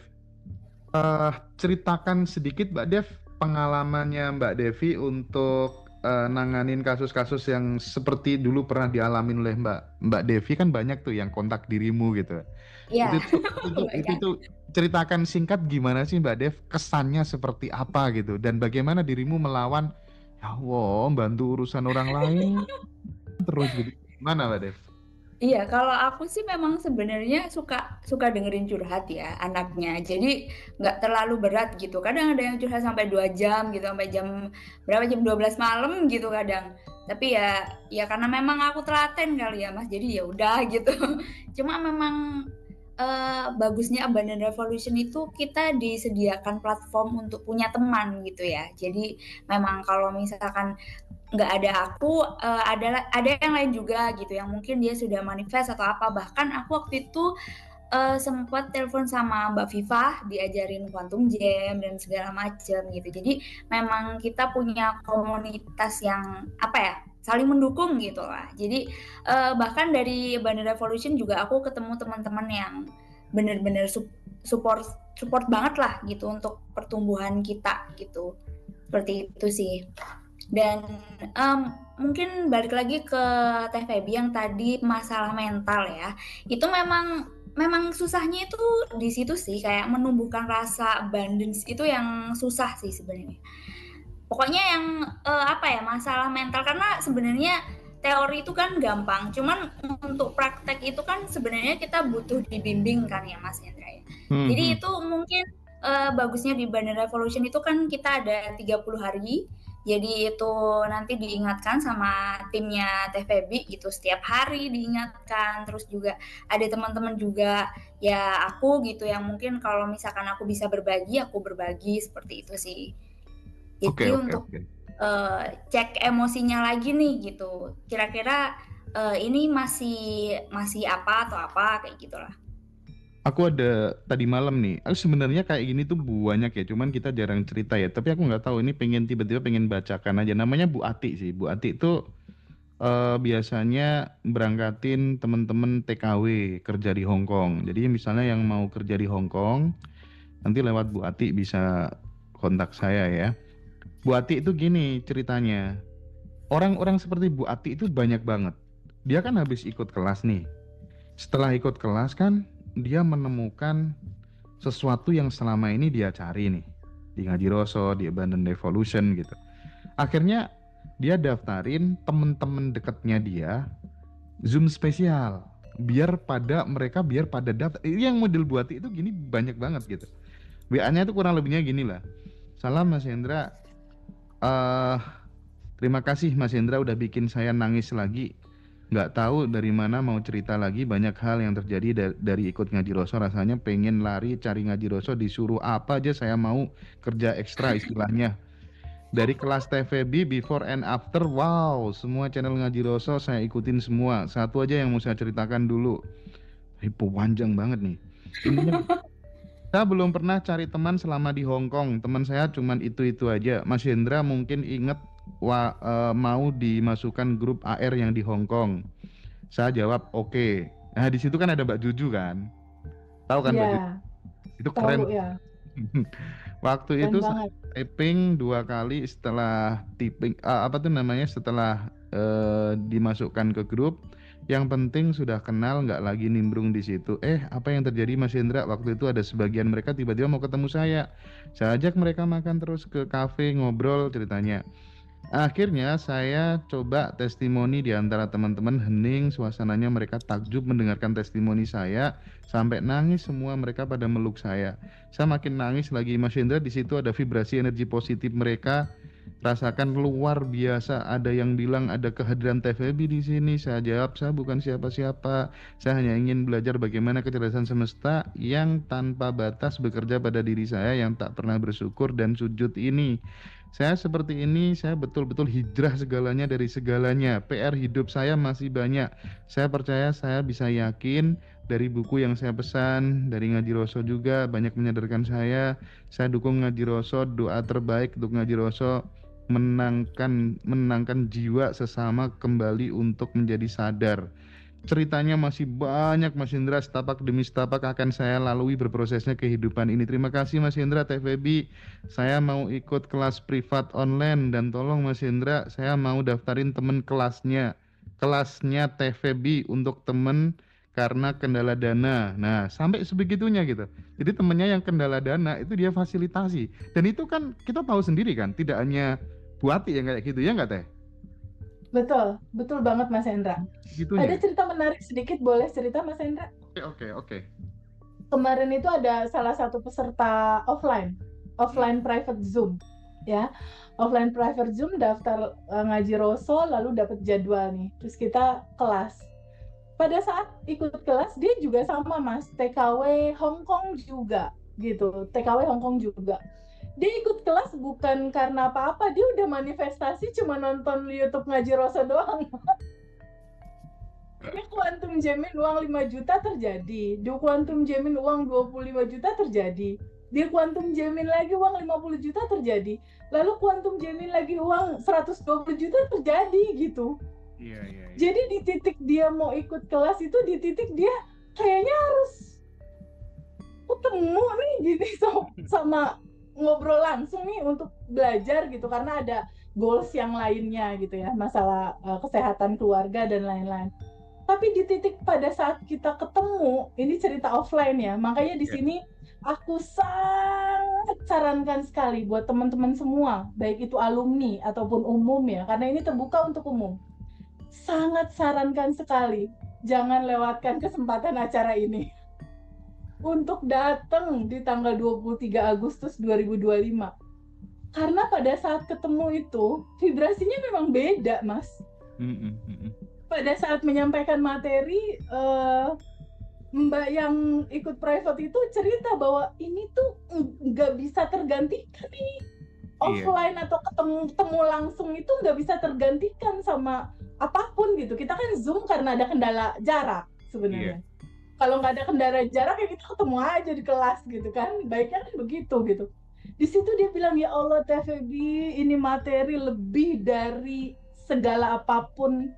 ceritakan sedikit Mbak Dev pengalamannya Mbak Devi untuk nanganin kasus-kasus yang seperti dulu pernah dialamin oleh Mbak Devi. Kan banyak tuh yang kontak dirimu gitu.
Iya.
Itu ceritakan singkat gimana sih Mbak Dev, kesannya seperti apa gitu, dan bagaimana dirimu melawan ya Allah bantu urusan orang lain terus gitu. Gimana Mbak Dev?
Iya, kalau aku sih memang sebenarnya suka dengerin curhat ya anaknya. Jadi nggak terlalu berat gitu. Kadang ada yang curhat sampai 2 jam gitu, sampai jam 12 malam gitu kadang. Tapi ya karena memang aku telaten kali ya Mas. Jadi ya udah gitu. Cuma memang bagusnya Abundant Revolution itu kita disediakan platform untuk punya teman gitu ya. Jadi memang kalau misalkan nggak ada aku, ada yang lain juga gitu yang mungkin dia sudah manifest atau apa. Bahkan aku waktu itu sempat telepon sama Mbak Viva, diajarin quantum jam dan segala macam gitu. Jadi memang kita punya komunitas yang saling mendukung gitu lah. Jadi bahkan dari Abundant Revolution juga aku ketemu teman-teman yang benar-benar support banget lah gitu untuk pertumbuhan kita gitu. Seperti itu sih. Dan mungkin balik lagi ke Teh Feby yang tadi masalah mental ya, itu memang susahnya itu di situ sih, kayak menumbuhkan rasa abundance itu yang susah sih sebenarnya. Pokoknya yang masalah mental, karena sebenarnya teori itu kan gampang, cuman untuk praktek itu kan sebenarnya kita butuh dibimbing kan ya Mas Hendra ya. Jadi itu mungkin bagusnya di Abundant Revolution itu kan kita ada 30 hari. Jadi itu nanti diingatkan sama timnya Teh Feby gitu, setiap hari diingatkan. Terus juga ada teman-teman juga ya aku gitu yang mungkin kalau misalkan aku bisa berbagi, aku berbagi seperti itu sih. Jadi untuk cek emosinya lagi nih gitu. Kira-kira ini masih apa atau apa kayak gitulah.
Aku ada tadi malam nih, aku sebenarnya kayak gini tuh banyak ya, cuman kita jarang cerita ya. Tapi aku nggak tahu, ini tiba-tiba pengen bacakan aja. Namanya Bu Ati sih. Bu Ati itu biasanya berangkatin temen-temen TKW kerja di Hong Kong. Jadi misalnya yang mau kerja di Hong Kong, nanti lewat Bu Ati bisa kontak saya ya. Bu Ati itu gini ceritanya. Orang-orang seperti Bu Ati itu banyak banget. Dia kan habis ikut kelas nih. Setelah ikut kelas kan dia menemukan sesuatu yang selama ini dia cari nih di Ngaji Roso, di Abundant Revolution gitu. Akhirnya dia daftarin temen-temen dekatnya dia Zoom spesial biar pada daftar. Yang model buat itu gini banyak banget gitu. WA-nya tuh kurang lebihnya gini lah. Salam Mas Hendra, eh terima kasih Mas Hendra udah bikin saya nangis lagi. Nggak tahu dari mana mau cerita lagi, banyak hal yang terjadi dari ikut ngaji Roso. Rasanya pengen lari cari ngaji Roso, disuruh apa aja saya mau, kerja ekstra istilahnya. Dari kelas TVB before and after, wow, semua channel ngaji Roso saya ikutin semua. Satu aja yang mau saya ceritakan dulu. Panjang banget nih. Intinya saya belum pernah cari teman selama di Hong Kong. Teman saya cuman itu-itu aja. Mas Hendra mungkin inget mau dimasukkan grup AR yang di Hong Kong. Saya jawab oke. Nah di situ kan ada Mbak Juju kan. Tahu kan Mbak Juju?
Ya,
Itu keren.
tahu ya.
Waktu
Keren
itu saya
banget.
typing 2 kali setelah typing setelah dimasukkan ke grup. Yang penting sudah kenal, nggak lagi nimbrung di situ. Apa yang terjadi Mas Hendra? Waktu itu ada sebagian mereka tiba-tiba mau ketemu saya. Saya ajak mereka makan terus ke kafe ngobrol ceritanya. Akhirnya saya coba testimoni di antara teman-teman, hening suasananya, mereka takjub mendengarkan testimoni saya sampai nangis semua, mereka pada meluk saya. Saya makin nangis lagi. Mas Hendra, di situ ada vibrasi energi positif mereka. Rasakan luar biasa. Ada yang bilang ada kehadiran TVB di sini. Saya jawab, saya bukan siapa-siapa. Saya hanya ingin belajar bagaimana kecerdasan semesta yang tanpa batas bekerja pada diri saya yang tak pernah bersyukur dan sujud ini. Saya seperti ini, saya betul-betul hijrah segalanya dari segalanya. PR hidup saya masih banyak. Saya percaya, saya bisa yakin dari buku yang saya pesan, dari Ngaji Roso juga banyak menyadarkan saya. Saya dukung Ngaji Roso, doa terbaik untuk Ngaji Roso menenangkan jiwa sesama kembali untuk menjadi sadar. Ceritanya masih banyak Mas Indra, setapak demi setapak akan saya lalui berprosesnya kehidupan ini. Terima kasih Mas Indra, TVB. Saya mau ikut kelas privat online dan tolong Mas Indra, saya mau daftarin temen kelasnya. Kelasnya TVB untuk temen karena kendala dana. Nah, sampai sebegitunya gitu. Jadi temennya yang kendala dana itu dia fasilitasi. Dan itu kan kita tahu sendiri kan, tidak hanya Bu Ati yang kayak gitu ya nggak Teh?
Betul, betul banget Mas Hendra.
Gitunya.
Ada cerita menarik sedikit, boleh cerita Mas Hendra?
Oke.
Kemarin itu ada salah satu peserta offline private Zoom, ya. Offline private Zoom daftar ngaji Roso, lalu dapat jadwal nih. Terus kita kelas. Pada saat ikut kelas dia juga sama Mas, TKW Hong Kong juga gitu. TKW Hong Kong juga. Dia ikut kelas bukan karena apa-apa, dia udah manifestasi cuma nonton YouTube ngaji Roso doang. Dia kuantum jamin uang 5 juta terjadi. Dia kuantum jamin uang 25 juta terjadi. Dia kuantum jamin lagi uang 50 juta terjadi. Lalu kuantum jamin lagi uang 120 juta terjadi gitu.
Iya.
Jadi di titik dia mau ikut kelas itu, di titik dia kayaknya harus ketemu nih gini sama ngobrol langsung nih untuk belajar gitu, karena ada goals yang lainnya gitu ya, masalah kesehatan keluarga dan lain-lain. Tapi di titik pada saat kita ketemu, ini cerita offline ya, makanya di sini aku sangat sarankan sekali buat teman-teman semua, baik itu alumni ataupun umum ya, karena ini terbuka untuk umum. Sangat sarankan sekali, jangan lewatkan kesempatan acara ini untuk datang di tanggal 23 Agustus 2025. Karena pada saat ketemu itu, vibrasinya memang beda, Mas. Pada saat menyampaikan materi, Mbak yang ikut private itu cerita bahwa ini tuh nggak bisa tergantikan nih. Offline atau ketemu langsung itu nggak bisa tergantikan sama apapun gitu. Kita kan Zoom karena ada kendala jarak sebenarnya. Kalau nggak ada kendala jarak ya kita ketemu aja di kelas gitu kan. Baiknya kan begitu gitu. Di situ dia bilang, ya Allah TVB, ini materi lebih dari segala apapun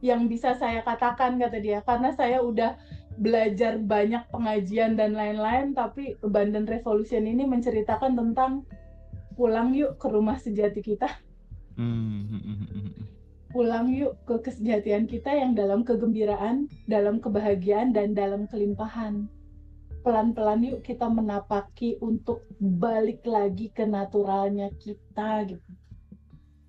yang bisa saya katakan, kata dia. Karena saya udah belajar banyak pengajian dan lain-lain, tapi Abundant Revolution ini menceritakan tentang pulang yuk ke rumah sejati kita. Pulang yuk ke kesejatian kita yang dalam kegembiraan, dalam kebahagiaan, dan dalam kelimpahan. Pelan-pelan yuk kita menapaki untuk balik lagi ke naturalnya kita gitu.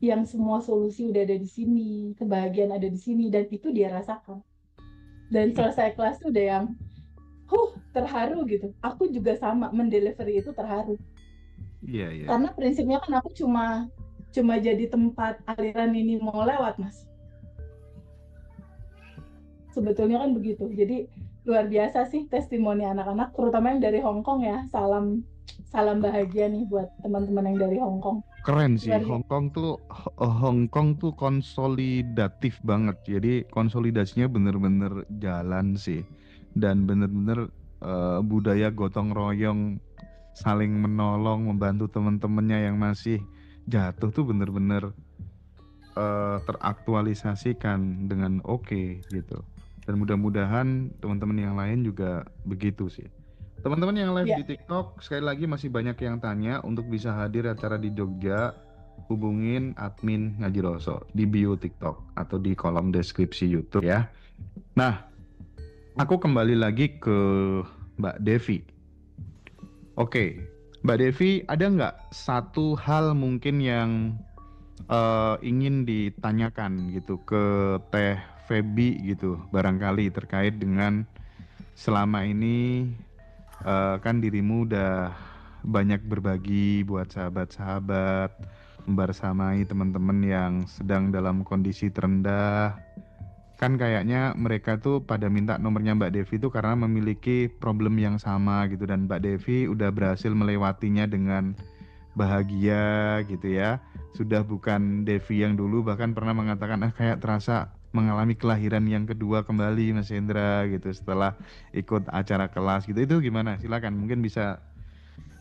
Yang semua solusi udah ada di sini, kebahagiaan ada di sini, dan itu dia rasakan. Dan selesai kelas tuh udah yang, terharu gitu. Aku juga sama mendelivery itu terharu.
Iya, iya.
Karena prinsipnya kan aku cuma jadi tempat aliran ini mau lewat, Mas. Sebetulnya kan begitu. Jadi luar biasa sih testimoni anak-anak, terutama yang dari Hong Kong ya. Salam bahagia nih buat teman-teman yang dari Hong Kong.
Keren sih,
Luar biasa.
Hong Kong tuh konsolidatif banget. Jadi konsolidasinya bener-bener jalan sih. Dan bener-bener budaya gotong royong, saling menolong, membantu teman-temannya yang masih jatuh tuh bener-bener teraktualisasikan dengan oke gitu. Dan mudah-mudahan teman-teman yang lain juga begitu sih. Teman-teman yang live
Ya,
di TikTok, sekali lagi masih banyak yang tanya untuk bisa hadir acara di Jogja, hubungin admin Ngaji Roso di bio TikTok atau di kolom deskripsi YouTube ya. Nah, aku kembali lagi ke Mbak Devi. Oke, Mbak Devi, ada nggak satu hal mungkin yang ingin ditanyakan gitu ke Teh Feby gitu, barangkali terkait dengan selama ini kan dirimu udah banyak berbagi buat sahabat-sahabat, membersamai teman-teman yang sedang dalam kondisi terendah. Kan kayaknya mereka tuh pada minta nomornya Mbak Devi tuh karena memiliki problem yang sama gitu, dan Mbak Devi udah berhasil melewatinya dengan bahagia gitu ya. Sudah bukan Devi yang dulu bahkan pernah mengatakan kayak terasa mengalami kelahiran yang kedua kembali Mas Hendra gitu setelah ikut acara kelas gitu. Itu gimana? Silakan mungkin bisa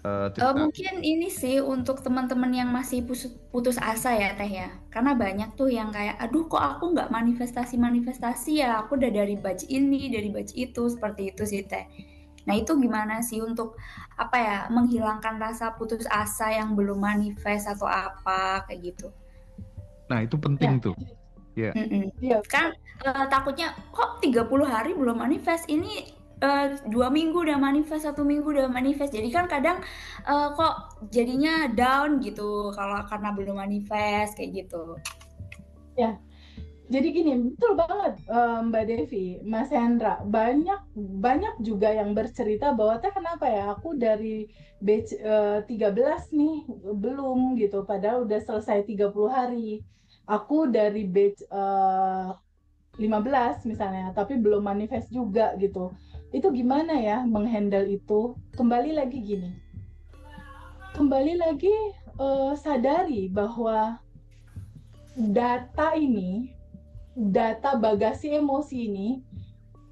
cerita.
Mungkin ini sih untuk teman-teman yang masih putus asa ya Teh ya. Karena banyak tuh yang kayak, aduh kok aku nggak manifestasi ya, aku udah dari batch ini, dari batch itu, seperti itu sih Teh. Nah itu gimana sih untuk apa ya, menghilangkan rasa putus asa yang belum manifest atau apa kayak gitu.
Nah, itu
ya,
penting tuh. Ya.
ya.
Kan takutnya kok 30 hari belum manifest, ini 2 minggu udah manifest, 1 minggu udah manifest. Jadi kan kadang kok jadinya down gitu kalau karena belum manifest kayak gitu.
Ya, jadi gini, betul banget Mbak Devi, Mas Hendra, banyak juga yang bercerita bahwa Teh kenapa ya aku dari batch 13 nih belum gitu, padahal udah selesai 30 hari. Aku dari batch 15 misalnya, tapi belum manifest juga gitu. Itu gimana ya menghandle itu? Kembali lagi sadari bahwa data bagasi emosi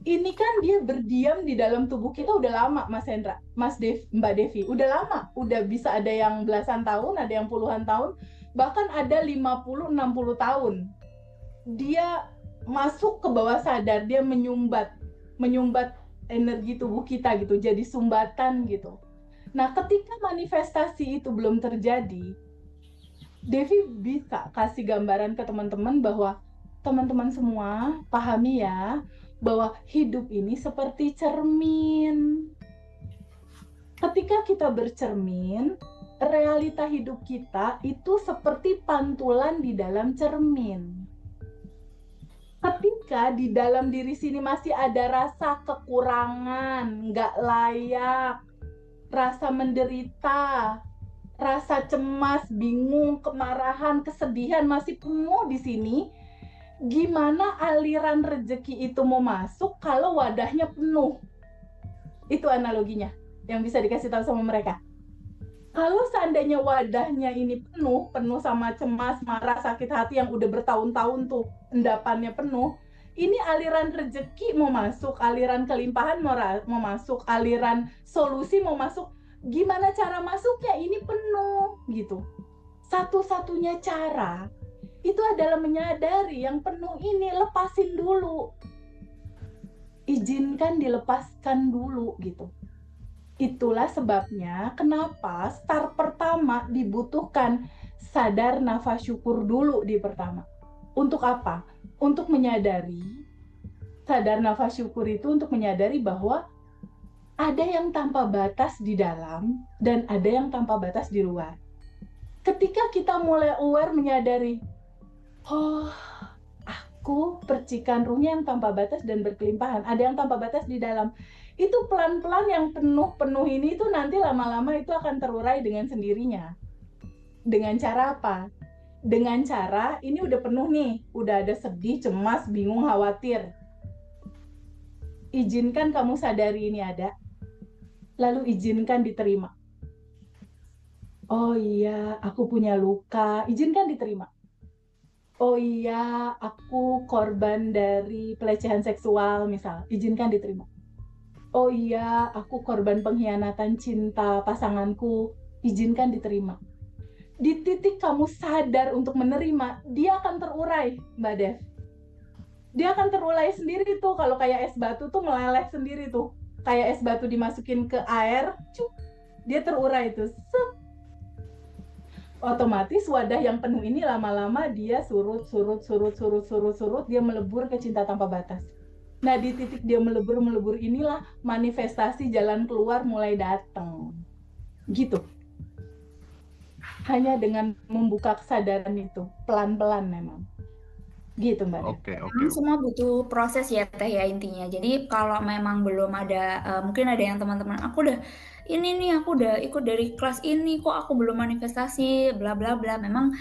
ini kan dia berdiam di dalam tubuh kita udah lama, Mas Hendra, Mbak Devi, udah lama, udah bisa ada yang belasan tahun, ada yang puluhan tahun, bahkan ada 50-60 tahun. Dia masuk ke bawah sadar, dia menyumbat energi tubuh kita gitu, jadi sumbatan gitu. Nah, ketika manifestasi itu belum terjadi, Devi bisa kasih gambaran ke teman-teman bahwa teman-teman semua pahami ya, bahwa hidup ini seperti cermin. Ketika kita bercermin, realita hidup kita itu seperti pantulan di dalam cermin. Ketika di dalam diri sini masih ada rasa kekurangan, nggak layak, rasa menderita, rasa cemas, bingung, kemarahan, kesedihan masih penuh di sini, gimana aliran rezeki itu mau masuk kalau wadahnya penuh? Itu analoginya yang bisa dikasih tahu sama mereka. Kalau seandainya wadahnya ini penuh sama cemas, marah, sakit hati yang udah bertahun-tahun tuh endapannya penuh, ini aliran rezeki mau masuk, aliran kelimpahan mau masuk, aliran solusi mau masuk, gimana cara masuknya? Ini penuh gitu. Satu-satunya cara itu adalah menyadari yang penuh ini, lepasin dulu, izinkan dilepaskan dulu gitu. Itulah sebabnya kenapa start pertama dibutuhkan sadar nafas syukur dulu di pertama. Untuk apa? Untuk menyadari, sadar nafas syukur itu untuk menyadari bahwa ada yang tanpa batas di dalam dan ada yang tanpa batas di luar. Ketika kita mulai aware menyadari, oh, aku percikan ruhnya yang tanpa batas dan berkelimpahan, ada yang tanpa batas di dalam. Itu pelan-pelan yang penuh ini tuh nanti lama-lama itu akan terurai dengan sendirinya. Dengan cara apa? Dengan cara ini udah penuh nih, udah ada sedih, cemas, bingung, khawatir. Izinkan kamu sadari ini ada, lalu izinkan diterima. Oh iya, aku punya luka, izinkan diterima. Oh iya, aku korban dari pelecehan seksual misal, izinkan diterima. Oh iya, aku korban pengkhianatan cinta pasanganku, izinkan diterima. Di titik kamu sadar untuk menerima, dia akan terurai, Mbak Dev. Dia akan terurai sendiri tuh, kalau kayak es batu tuh meleleh sendiri tuh. Kayak es batu dimasukin ke air, dia terurai tuh. Otomatis wadah yang penuh ini lama-lama dia surut, dia melebur ke cinta tanpa batas. Nah, di titik dia melebur inilah manifestasi jalan keluar mulai datang. Gitu. Hanya dengan membuka kesadaran itu, pelan-pelan memang. Gitu, Mbak Dev.
Oke.
Memang semua butuh proses ya Teh ya intinya. Jadi kalau memang belum ada, mungkin ada yang teman-teman, aku udah ikut dari kelas ini, kok aku belum manifestasi, bla bla bla. Memang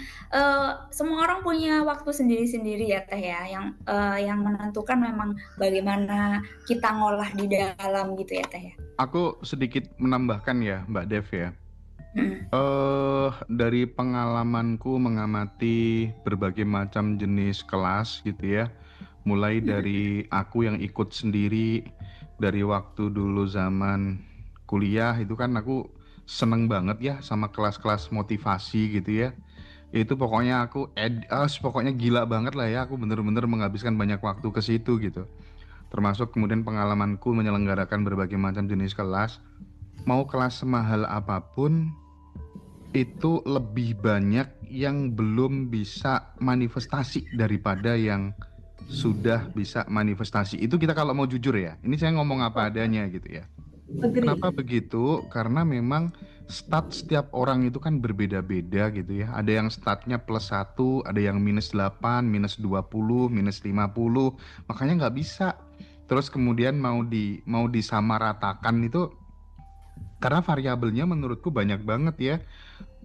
semua orang punya waktu sendiri-sendiri ya Teh ya, yang menentukan memang bagaimana kita ngolah di dalam gitu ya Teh ya.
Aku sedikit menambahkan ya, Mbak Dev ya. Dari pengalamanku mengamati berbagai macam jenis kelas gitu ya, mulai dari aku yang ikut sendiri dari waktu dulu zaman kuliah itu kan aku seneng banget ya sama kelas-kelas motivasi gitu ya. Itu pokoknya aku pokoknya gila banget lah ya, aku bener-bener menghabiskan banyak waktu ke situ gitu. Termasuk kemudian pengalamanku menyelenggarakan berbagai macam jenis kelas, mau kelas semahal apapun itu lebih banyak yang belum bisa manifestasi daripada yang sudah bisa manifestasi. Itu kita kalau mau jujur ya, ini saya ngomong apa adanya gitu ya.
Agree.
Kenapa begitu? Karena memang stat setiap orang itu kan berbeda-beda gitu ya. Ada yang statnya +1, ada yang -8, -20, -50. Makanya nggak bisa. Terus kemudian mau disamaratakan itu karena variabelnya menurutku banyak banget ya.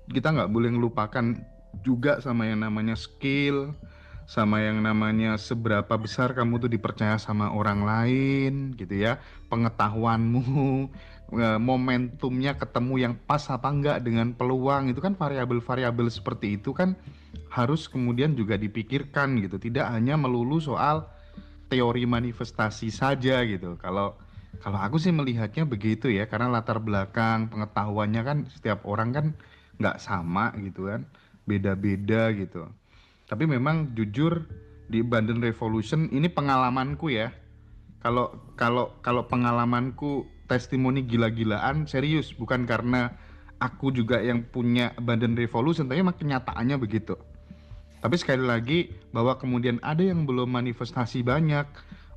Kita nggak boleh ngelupakan juga sama yang namanya skill, sama yang namanya seberapa besar kamu tuh dipercaya sama orang lain gitu ya, pengetahuanmu, momentumnya ketemu yang pas apa enggak dengan peluang, itu kan variabel-variabel seperti itu kan harus kemudian juga dipikirkan gitu, tidak hanya melulu soal teori manifestasi saja gitu. Kalau aku sih melihatnya begitu ya, karena latar belakang pengetahuannya kan setiap orang kan nggak sama gitu kan, beda-beda gitu. Tapi memang jujur di Bandung Revolution ini pengalamanku ya. Kalau pengalamanku testimoni gila-gilaan serius, bukan karena aku juga yang punya Bandung Revolution, tapi memang kenyataannya begitu. Tapi sekali lagi bahwa kemudian ada yang belum manifestasi banyak,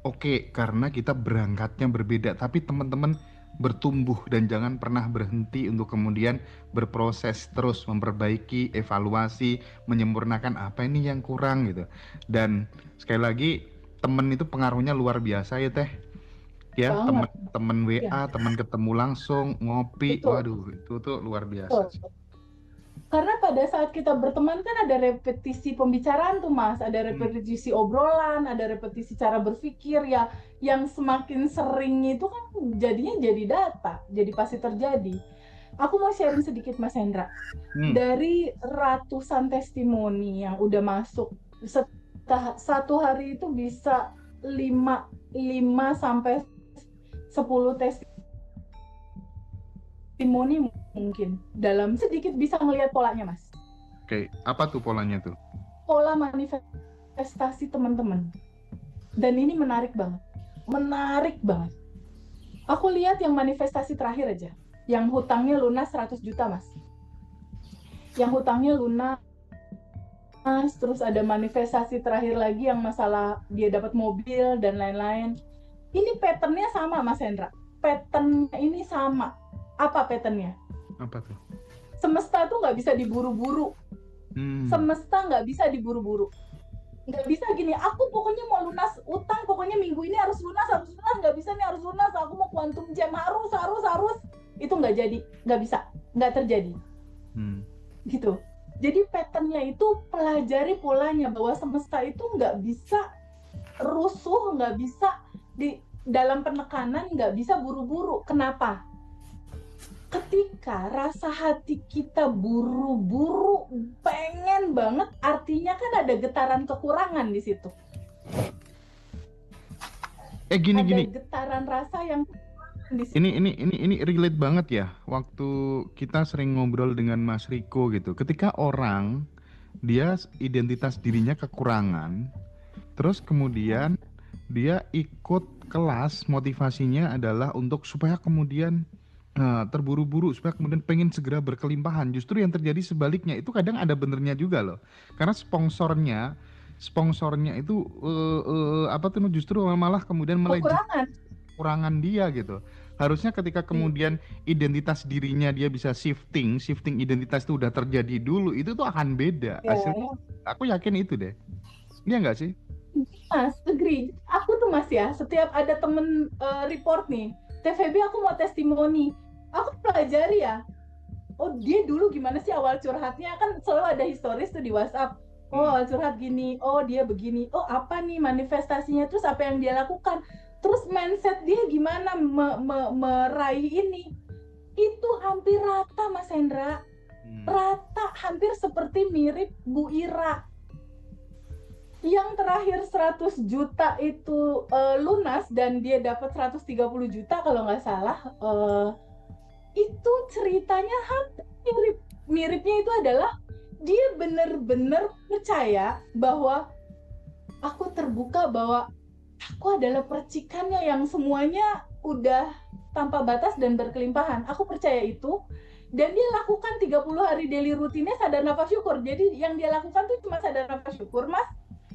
oke, karena kita berangkatnya berbeda. Tapi teman-teman bertumbuh dan jangan pernah berhenti untuk kemudian berproses terus memperbaiki, evaluasi, menyempurnakan apa ini yang kurang gitu. Dan sekali lagi temen itu pengaruhnya luar biasa ya Teh. Ya, temen WA, temen ketemu langsung, ngopi,
Betul.
waduh itu tuh luar biasa sih.
Karena pada saat kita berteman kan ada repetisi pembicaraan tuh Mas, ada repetisi obrolan, ada repetisi cara berpikir ya, yang semakin sering itu kan jadinya jadi data, jadi pasti terjadi. Aku mau sharing sedikit Mas Hendra. Dari ratusan testimoni yang udah masuk, satu hari itu bisa 5 sampai 10 testimoni mungkin. Dalam sedikit bisa ngelihat polanya, Mas.
Oke, apa tuh polanya tuh?
Pola manifestasi teman-teman. Dan ini menarik banget. Menarik banget. Aku lihat yang manifestasi terakhir aja. Yang hutangnya lunas 100 juta, Mas. Yang hutangnya lunas, terus ada manifestasi terakhir lagi yang masalah dia dapat mobil dan lain-lain. Ini patternnya sama, Mas Hendra. Pattern ini sama. Apa patternnya?
Apa tuh?
Semesta tuh nggak bisa diburu-buru. Semesta nggak bisa diburu-buru. Nggak bisa gini, aku pokoknya mau lunas utang, pokoknya minggu ini harus lunas, nggak bisa nih harus lunas, aku mau quantum jam, harus, itu nggak jadi, nggak bisa, nggak terjadi, gitu. Jadi patternnya itu pelajari polanya, bahwa semesta itu nggak bisa rusuh, nggak bisa di dalam penekanan, nggak bisa buru-buru. Kenapa? Ketika rasa hati kita buru-buru pengen banget, artinya kan ada getaran kekurangan di situ.
Gini.
Ada getaran rasa yang di situ.
Ini relate banget ya. Waktu kita sering ngobrol dengan Mas Riko gitu. Ketika orang dia identitas dirinya kekurangan, terus kemudian dia ikut kelas, motivasinya adalah untuk supaya kemudian terburu-buru, supaya kemudian pengen segera berkelimpahan. Justru yang terjadi sebaliknya, itu kadang ada benernya juga loh. Karena sponsornya itu apa tuh, justru malah kemudian kekurangan dia gitu. Harusnya ketika kemudian identitas dirinya dia bisa shifting identitas itu udah terjadi dulu, itu tuh akan beda. Hasilnya, aku yakin itu deh. Iya nggak sih?
Mas, agree. Aku tuh Mas ya, setiap ada temen report nih, TVB aku mau testimoni, aku pelajari ya. Oh, dia dulu gimana sih awal curhatnya, kan selalu ada historis tuh di WhatsApp. Oh, awal curhat gini, oh dia begini, oh apa nih manifestasinya, terus apa yang dia lakukan, terus mindset dia gimana meraih ini. Itu hampir rata Mas Hendra, rata, hampir seperti mirip Bu Ira. Yang terakhir 100 juta itu lunas dan dia dapat 130 juta kalau nggak salah. Itu ceritanya hampir miripnya itu adalah dia benar-benar percaya bahwa aku terbuka, bahwa aku adalah percikannya yang semuanya udah tanpa batas dan berkelimpahan. Aku percaya itu. Dan dia lakukan 30 hari daily rutinnya sadar nafas syukur. Jadi yang dia lakukan tuh cuma sadar nafas syukur, Mas,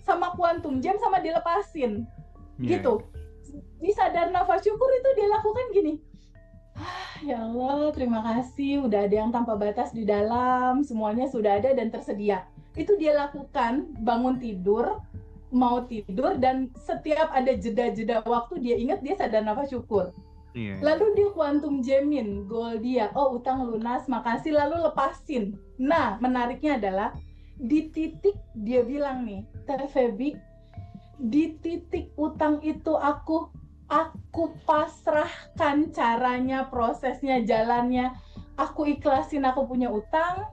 sama quantum jam, sama dilepasin. Gitu. Di sadar nafas syukur itu dia lakukan gini. Ya Allah, terima kasih udah ada yang tanpa batas di dalam, semuanya sudah ada dan tersedia. Itu dia lakukan bangun tidur, mau tidur, dan setiap ada jeda-jeda waktu dia ingat, dia sadar nafas syukur. Lalu dia quantum jamin goal dia, oh utang lunas, makasih, lalu lepasin. Nah, menariknya adalah di titik dia bilang nih, TVB, di titik utang itu aku pasrahkan caranya, prosesnya, jalannya. Aku ikhlasin aku punya utang,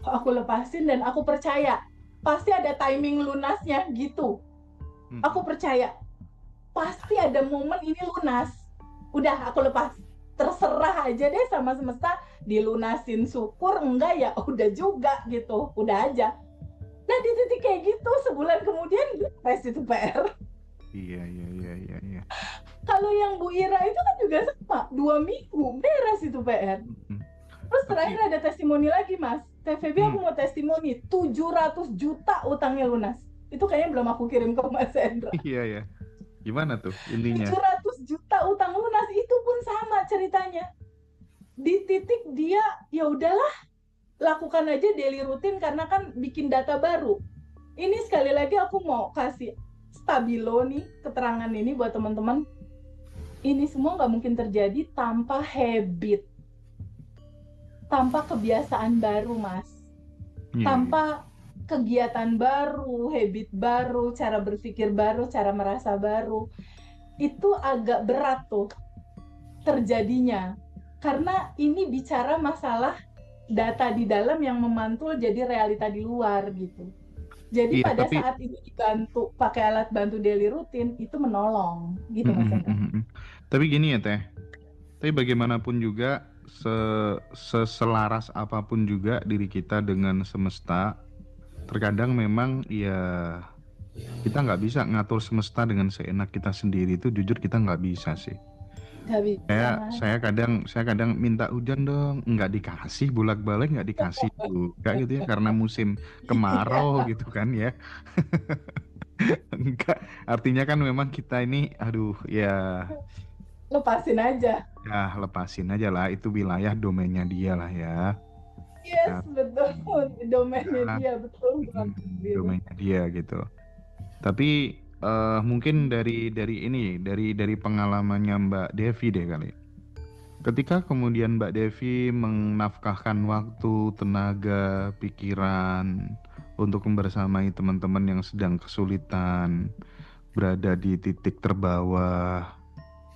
aku lepasin, dan aku percaya pasti ada timing lunasnya gitu. Aku percaya pasti ada momen ini lunas. Udah, aku lepas. Terserah aja deh sama semesta, dilunasin syukur, enggak ya udah juga gitu, udah aja. Nah di titik kayak gitu, sebulan kemudian beres itu PR.
Iya.
Kalau yang Bu Ira itu kan juga sama, 2 minggu beres itu PR. Terus terakhir ada testimoni lagi Mas, TVB aku mau testimoni, 700 juta utangnya lunas. Itu kayaknya belum aku kirim ke Mas Hendra.
Iya. Gimana tuh intinya?
700 juta utang lunas, itu pun sama ceritanya. Di titik dia, ya udahlah, lakukan aja daily rutin karena kan bikin data baru. Ini sekali lagi aku mau kasih stabilo nih, keterangan ini buat teman-teman. Ini semua nggak mungkin terjadi tanpa habit, tanpa kebiasaan baru, Mas. Tanpa kegiatan baru, habit baru, cara berpikir baru, cara merasa baru. Itu agak berat tuh terjadinya. Karena ini bicara masalah data di dalam yang memantul jadi realita di luar gitu. Jadi pada saat itu dibantu pakai alat bantu daily rutin, itu menolong gitu Mas Hendra.
Tapi gini ya Teh, tapi bagaimanapun juga seselaras apapun juga diri kita dengan semesta, terkadang memang ya kita nggak bisa ngatur semesta dengan seenak kita sendiri, itu jujur kita nggak bisa sih. Saya kadang minta hujan dong, nggak dikasih, bolak-balik nggak dikasih juga gitu ya, karena musim kemarau gitu kan ya. Enggak, artinya kan memang kita ini, aduh ya,
lepasin aja.
Ya lepasin aja lah, itu wilayah domainnya dia lah ya.
Yes,
Nah,
betul. Domainnya
nah,
dia, betul banget itu.
domainnya dia gitu. Tapi mungkin dari pengalamannya Mbak Devi deh kali. Ketika kemudian Mbak Devi menafkahkan waktu, tenaga, pikiran untuk membersamai teman-teman yang sedang kesulitan, berada di titik terbawah,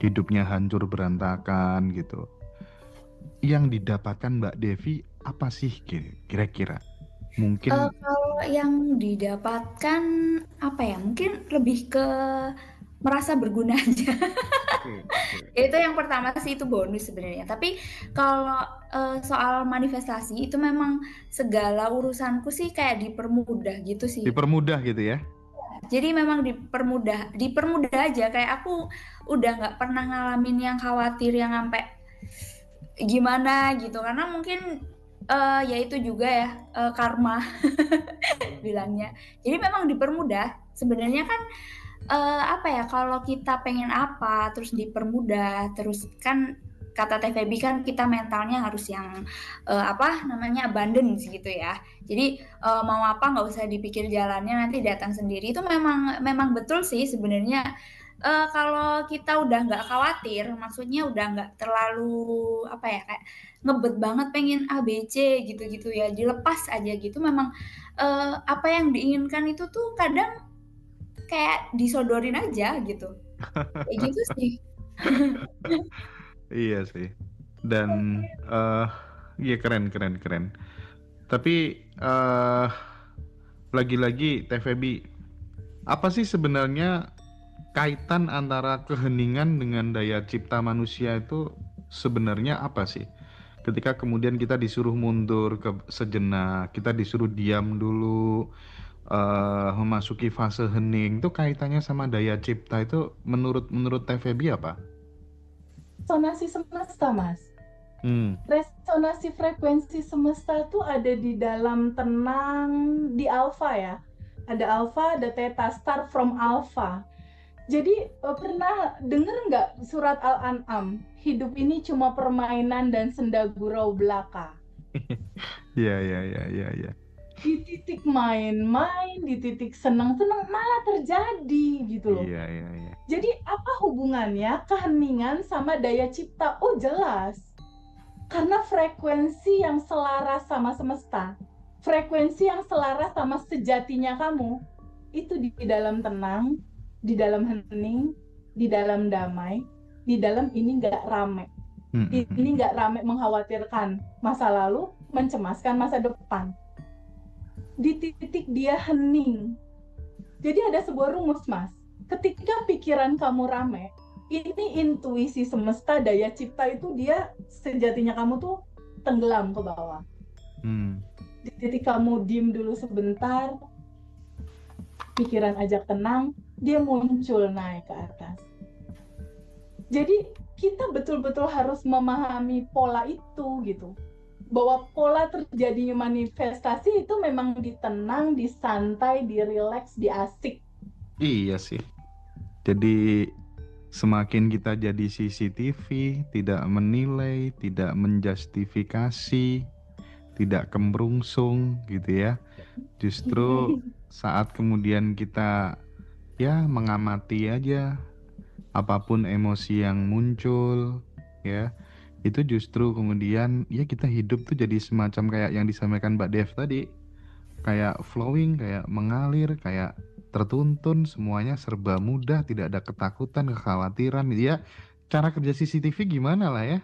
hidupnya hancur berantakan gitu. Yang didapatkan Mbak Devi apa sih kira-kira? Mungkin
Kalau yang didapatkan apa ya? Mungkin lebih ke merasa berguna aja.
oke, oke, oke.
Itu yang pertama sih, itu bonus sebenarnya. Tapi kalau soal manifestasi itu memang segala urusanku sih kayak dipermudah gitu sih.
Dipermudah gitu ya.
Jadi memang dipermudah aja. Kayak aku udah nggak pernah ngalamin yang khawatir yang sampai gimana gitu. Karena mungkin ya itu juga ya karma bilangnya. Jadi memang dipermudah. Sebenarnya kan apa ya, kalau kita pengen apa terus dipermudah, terus kan kata TVB kan kita mentalnya harus yang apa namanya, abundance gitu ya. Jadi mau apa nggak usah dipikir, jalannya nanti datang sendiri. Itu memang memang betul sih sebenarnya. Kalau kita udah nggak khawatir, maksudnya udah nggak terlalu apa ya, kayak ngebet banget pengen A B C gitu-gitu ya, dilepas aja gitu. Memang apa yang diinginkan itu tuh kadang kayak disodorin aja gitu. Kayak gitu sih.
Iya sih. Dan eh iya keren keren keren. Tapi lagi-lagi TVB, apa sih sebenarnya kaitan antara keheningan dengan daya cipta manusia itu sebenarnya apa sih? Ketika kemudian kita disuruh mundur ke sejenak, kita disuruh diam dulu, memasuki fase hening, itu kaitannya sama daya cipta itu menurut menurut TVB apa?
Resonansi semesta, Mas.
Hmm.
Resonansi frekuensi semesta tuh ada di dalam tenang, di alfa ya. Ada alfa, ada theta, start from alpha. Jadi pernah denger nggak surat Al-An'am? Hidup ini cuma permainan dan senda gurau belaka.
Iya iya iya iya iya.
Di titik main-main, di titik senang-senang malah terjadi gitu loh.
Iya iya iya.
Jadi apa hubungannya keheningan sama daya cipta? Oh jelas, karena frekuensi yang selaras sama semesta, frekuensi yang selaras sama sejatinya kamu, itu di dalam tenang, di dalam hening, di dalam damai, di dalam ini nggak rame. Ini nggak rame mengkhawatirkan masa lalu, mencemaskan masa depan. Di titik dia hening. Jadi ada sebuah rumus, Mas. Ketika pikiran kamu rame, ini intuisi semesta, daya cipta itu dia sejatinya kamu tuh tenggelam ke bawah. Di titik kamu diem dulu sebentar, pikiran ajak tenang, dia muncul naik ke atas. Jadi kita betul-betul harus memahami pola itu gitu. Bahwa pola terjadinya manifestasi itu memang ditenang, disantai, dirileks, diasik.
Iya sih. Jadi semakin kita jadi CCTV, tidak menilai, tidak menjustifikasi, tidak kemrungsung gitu ya. Justru saat kemudian kita ya mengamati aja apapun emosi yang muncul ya, itu justru kemudian ya kita hidup tuh jadi semacam kayak yang disampaikan Mbak Dev tadi, kayak flowing, kayak mengalir, kayak tertuntun, semuanya serba mudah, tidak ada ketakutan, kekhawatiran ya. Cara kerja CCTV gimana lah ya.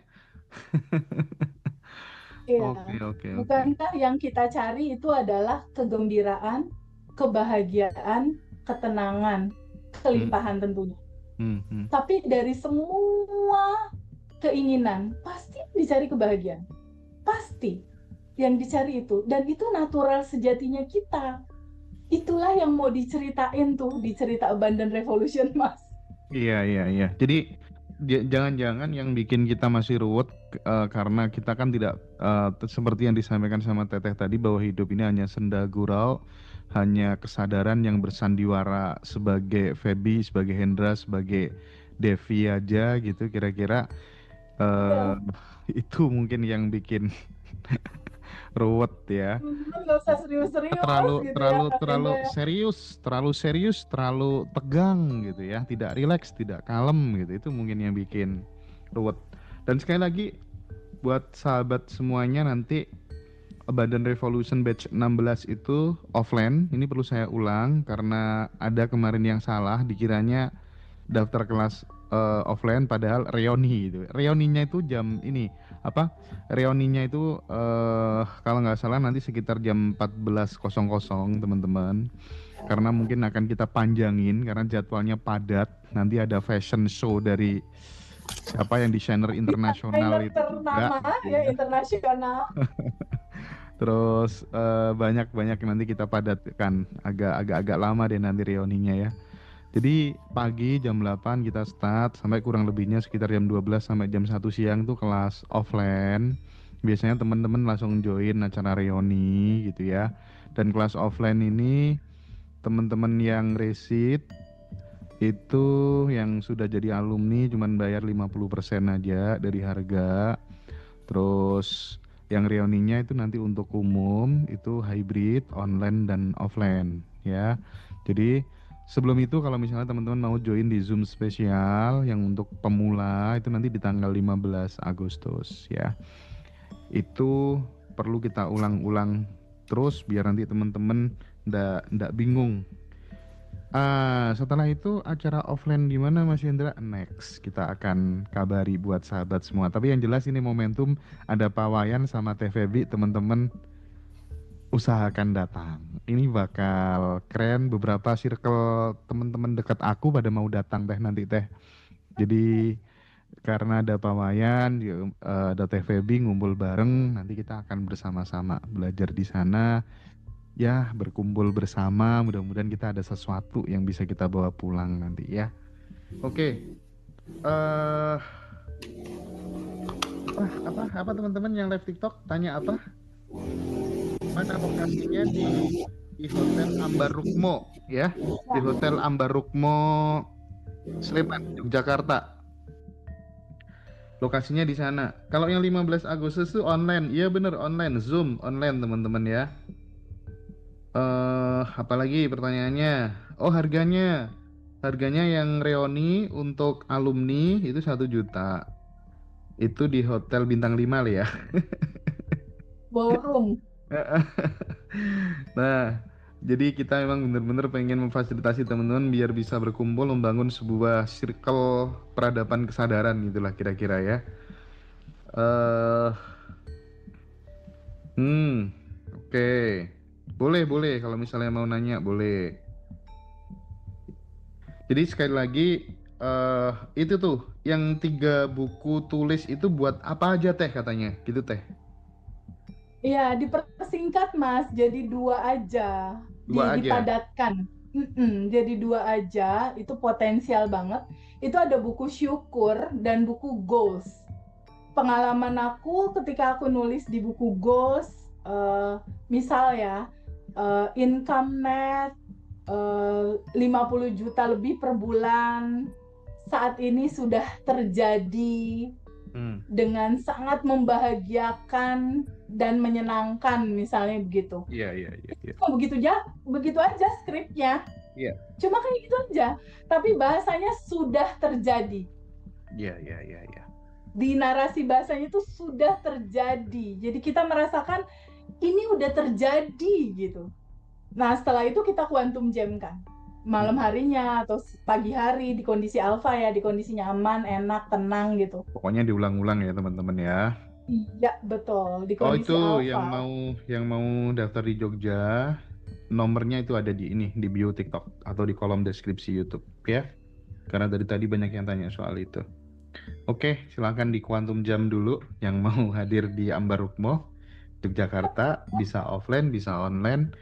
Iya,
Oke.
bukankah yang kita cari itu adalah kegembiraan, kebahagiaan, ketenangan, kelimpahan tentunya. Tapi dari semua keinginan, pasti dicari kebahagiaan. Pasti yang dicari itu. Dan itu natural sejatinya kita. Itulah yang mau diceritain tuh di cerita Abundant Revolution, Mas.
Iya. Jadi jangan-jangan yang bikin kita masih ruwet karena kita kan tidak seperti yang disampaikan sama Teteh tadi, bahwa hidup ini hanya senda gurau, hanya kesadaran yang bersandiwara sebagai Feby, sebagai Hendra, sebagai Devi aja gitu kira-kira. Itu mungkin yang bikin ruwet ya.
Nggak usah serius-serius
Terlalu
gitu ya,
terlalu
Kak
terlalu
Enda.
serius, terlalu tegang gitu ya, tidak rileks, tidak kalem gitu. Itu mungkin yang bikin ruwet. Dan sekali lagi buat sahabat semuanya, nanti Abundant Revolution batch 16 itu offline. Ini perlu saya ulang karena ada kemarin yang salah, dikiranya daftar kelas offline padahal reoni gitu. Reoninya itu jam ini apa? Reoninya itu kalau nggak salah nanti sekitar jam 14.00 teman-teman. Karena mungkin akan kita panjangin karena jadwalnya padat. Nanti ada fashion show dari siapa yang desainer internasional
Desainer
itu juga
ternama
gitu
ya,
ya.
internasional.
Terus banyak nanti kita padatkan, agak lama deh nanti reuninya ya. Jadi pagi jam 8 kita start sampai kurang lebihnya sekitar jam 12 sampai jam 1 siang tuh kelas offline. Biasanya teman-teman langsung join acara reuni gitu ya. Dan kelas offline ini teman-teman yang resit itu yang sudah jadi alumni cuman bayar 50% aja dari harga. Terus yang reuninya itu nanti untuk umum itu hybrid, online dan offline ya. Jadi sebelum itu kalau misalnya teman-teman mau join di Zoom spesial yang untuk pemula itu nanti di tanggal 15 Agustus ya. Itu perlu kita ulang-ulang terus biar nanti teman-teman ndak bingung. Setelah itu acara offline di mana Mas Hendra? Next, kita akan kabari buat sahabat semua. Tapi yang jelas ini momentum ada Pawayan sama TVB, teman-teman usahakan datang. Ini bakal keren. Beberapa circle teman-teman dekat aku pada mau datang teh nanti teh. Jadi karena ada Pawayan, ada TVB ngumpul bareng, nanti kita akan bersama-sama belajar di sana. Ya, berkumpul bersama, mudah-mudahan kita ada sesuatu yang bisa kita bawa pulang nanti ya. Oke. Apa teman-teman yang live TikTok tanya apa? Mana lokasinya di Hotel Ambar Rukmo ya, di Hotel Ambar Rukmo Sleman, Yogyakarta. Lokasinya di sana. Kalau yang 15 Agustus itu online. Iya bener, online, Zoom online teman-teman ya. Apalagi pertanyaannya? Oh, harganya yang reuni untuk alumni itu 1 juta. Itu di hotel bintang 5 ya.
Ballroom.
Nah, jadi kita memang benar-benar pengen memfasilitasi teman-teman biar bisa berkumpul membangun sebuah circle peradaban kesadaran gitulah kira-kira ya. Oke. Boleh kalau misalnya mau nanya boleh. Jadi sekali lagi itu tuh yang 3 buku tulis itu buat apa aja teh katanya gitu teh.
Iya, dipersingkat Mas, jadi 2 aja,
2 aja.
dipadatkan. Jadi 2 aja, itu potensial banget. Itu ada buku syukur dan buku goals. Pengalaman aku ketika aku nulis di buku goals, misal ya, income net 50 juta lebih per bulan saat ini sudah terjadi dengan sangat membahagiakan dan menyenangkan misalnya begitu.
Iya.
Begitu aja skripnya.
Iya.
Cuma kayak gitu aja, tapi bahasanya sudah terjadi.
Iya.
Di narasi bahasanya itu sudah terjadi. Jadi kita merasakan ini udah terjadi gitu. Nah, setelah itu kita quantum jam kan. Malam harinya atau pagi hari di kondisi alfa ya, di kondisi nyaman, enak, tenang gitu.
Pokoknya diulang-ulang ya teman-teman ya.
Iya, betul. Di
Oh
kondisi
itu
alfa.
yang mau daftar di Jogja, nomornya itu ada di ini, di bio TikTok atau di kolom deskripsi YouTube ya. Karena dari tadi banyak yang tanya soal itu. Oke, silakan di Quantum Jam dulu yang mau hadir di Ambar Rukmo Yogyakarta, bisa offline, bisa online.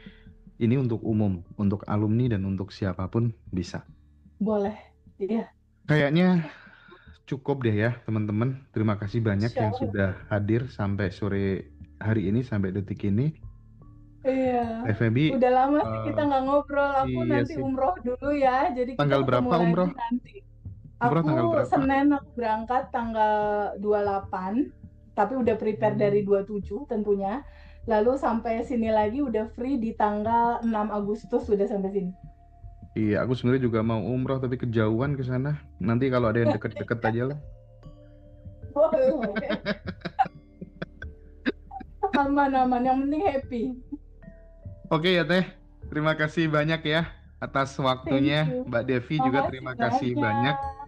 Ini untuk umum, untuk alumni dan untuk siapapun bisa.
Boleh, iya.
Kayaknya cukup deh ya teman-teman. Terima kasih banyak yang sudah hadir sampai sore hari ini, sampai detik ini.
Iya.
FEB,
udah lama sih kita nggak ngobrol. Aku
iya
nanti
sih.
umroh dulu ya. Jadi
Tanggal
kita
berapa
ketemu lagi
umroh?
nanti.
Umroh tanggal
Aku
berapa?
Senin aku berangkat tanggal 28, tapi udah prepare dari 27 tentunya. Lalu sampai sini lagi udah free di tanggal 6 Agustus udah sampai sini.
Iya, aku sebenarnya juga mau umroh tapi kejauhan ke sana. Nanti kalau ada yang deket-deket aja lah.
Boleh. Aman-aman, yang penting happy.
Oke ya Teh, terima kasih banyak ya atas
Thank
waktunya.
you.
Mbak Devi juga
Makasih
terima kasih
banyak.
banyak.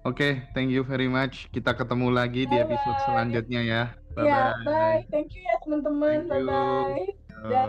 Oke, thank you very much. Kita ketemu lagi di episode
Bye-bye.
selanjutnya ya.
Ya,
Bye-bye.
bye. Thank you ya teman-teman.
Thank you.
Bye-bye.
Yo.
Dah.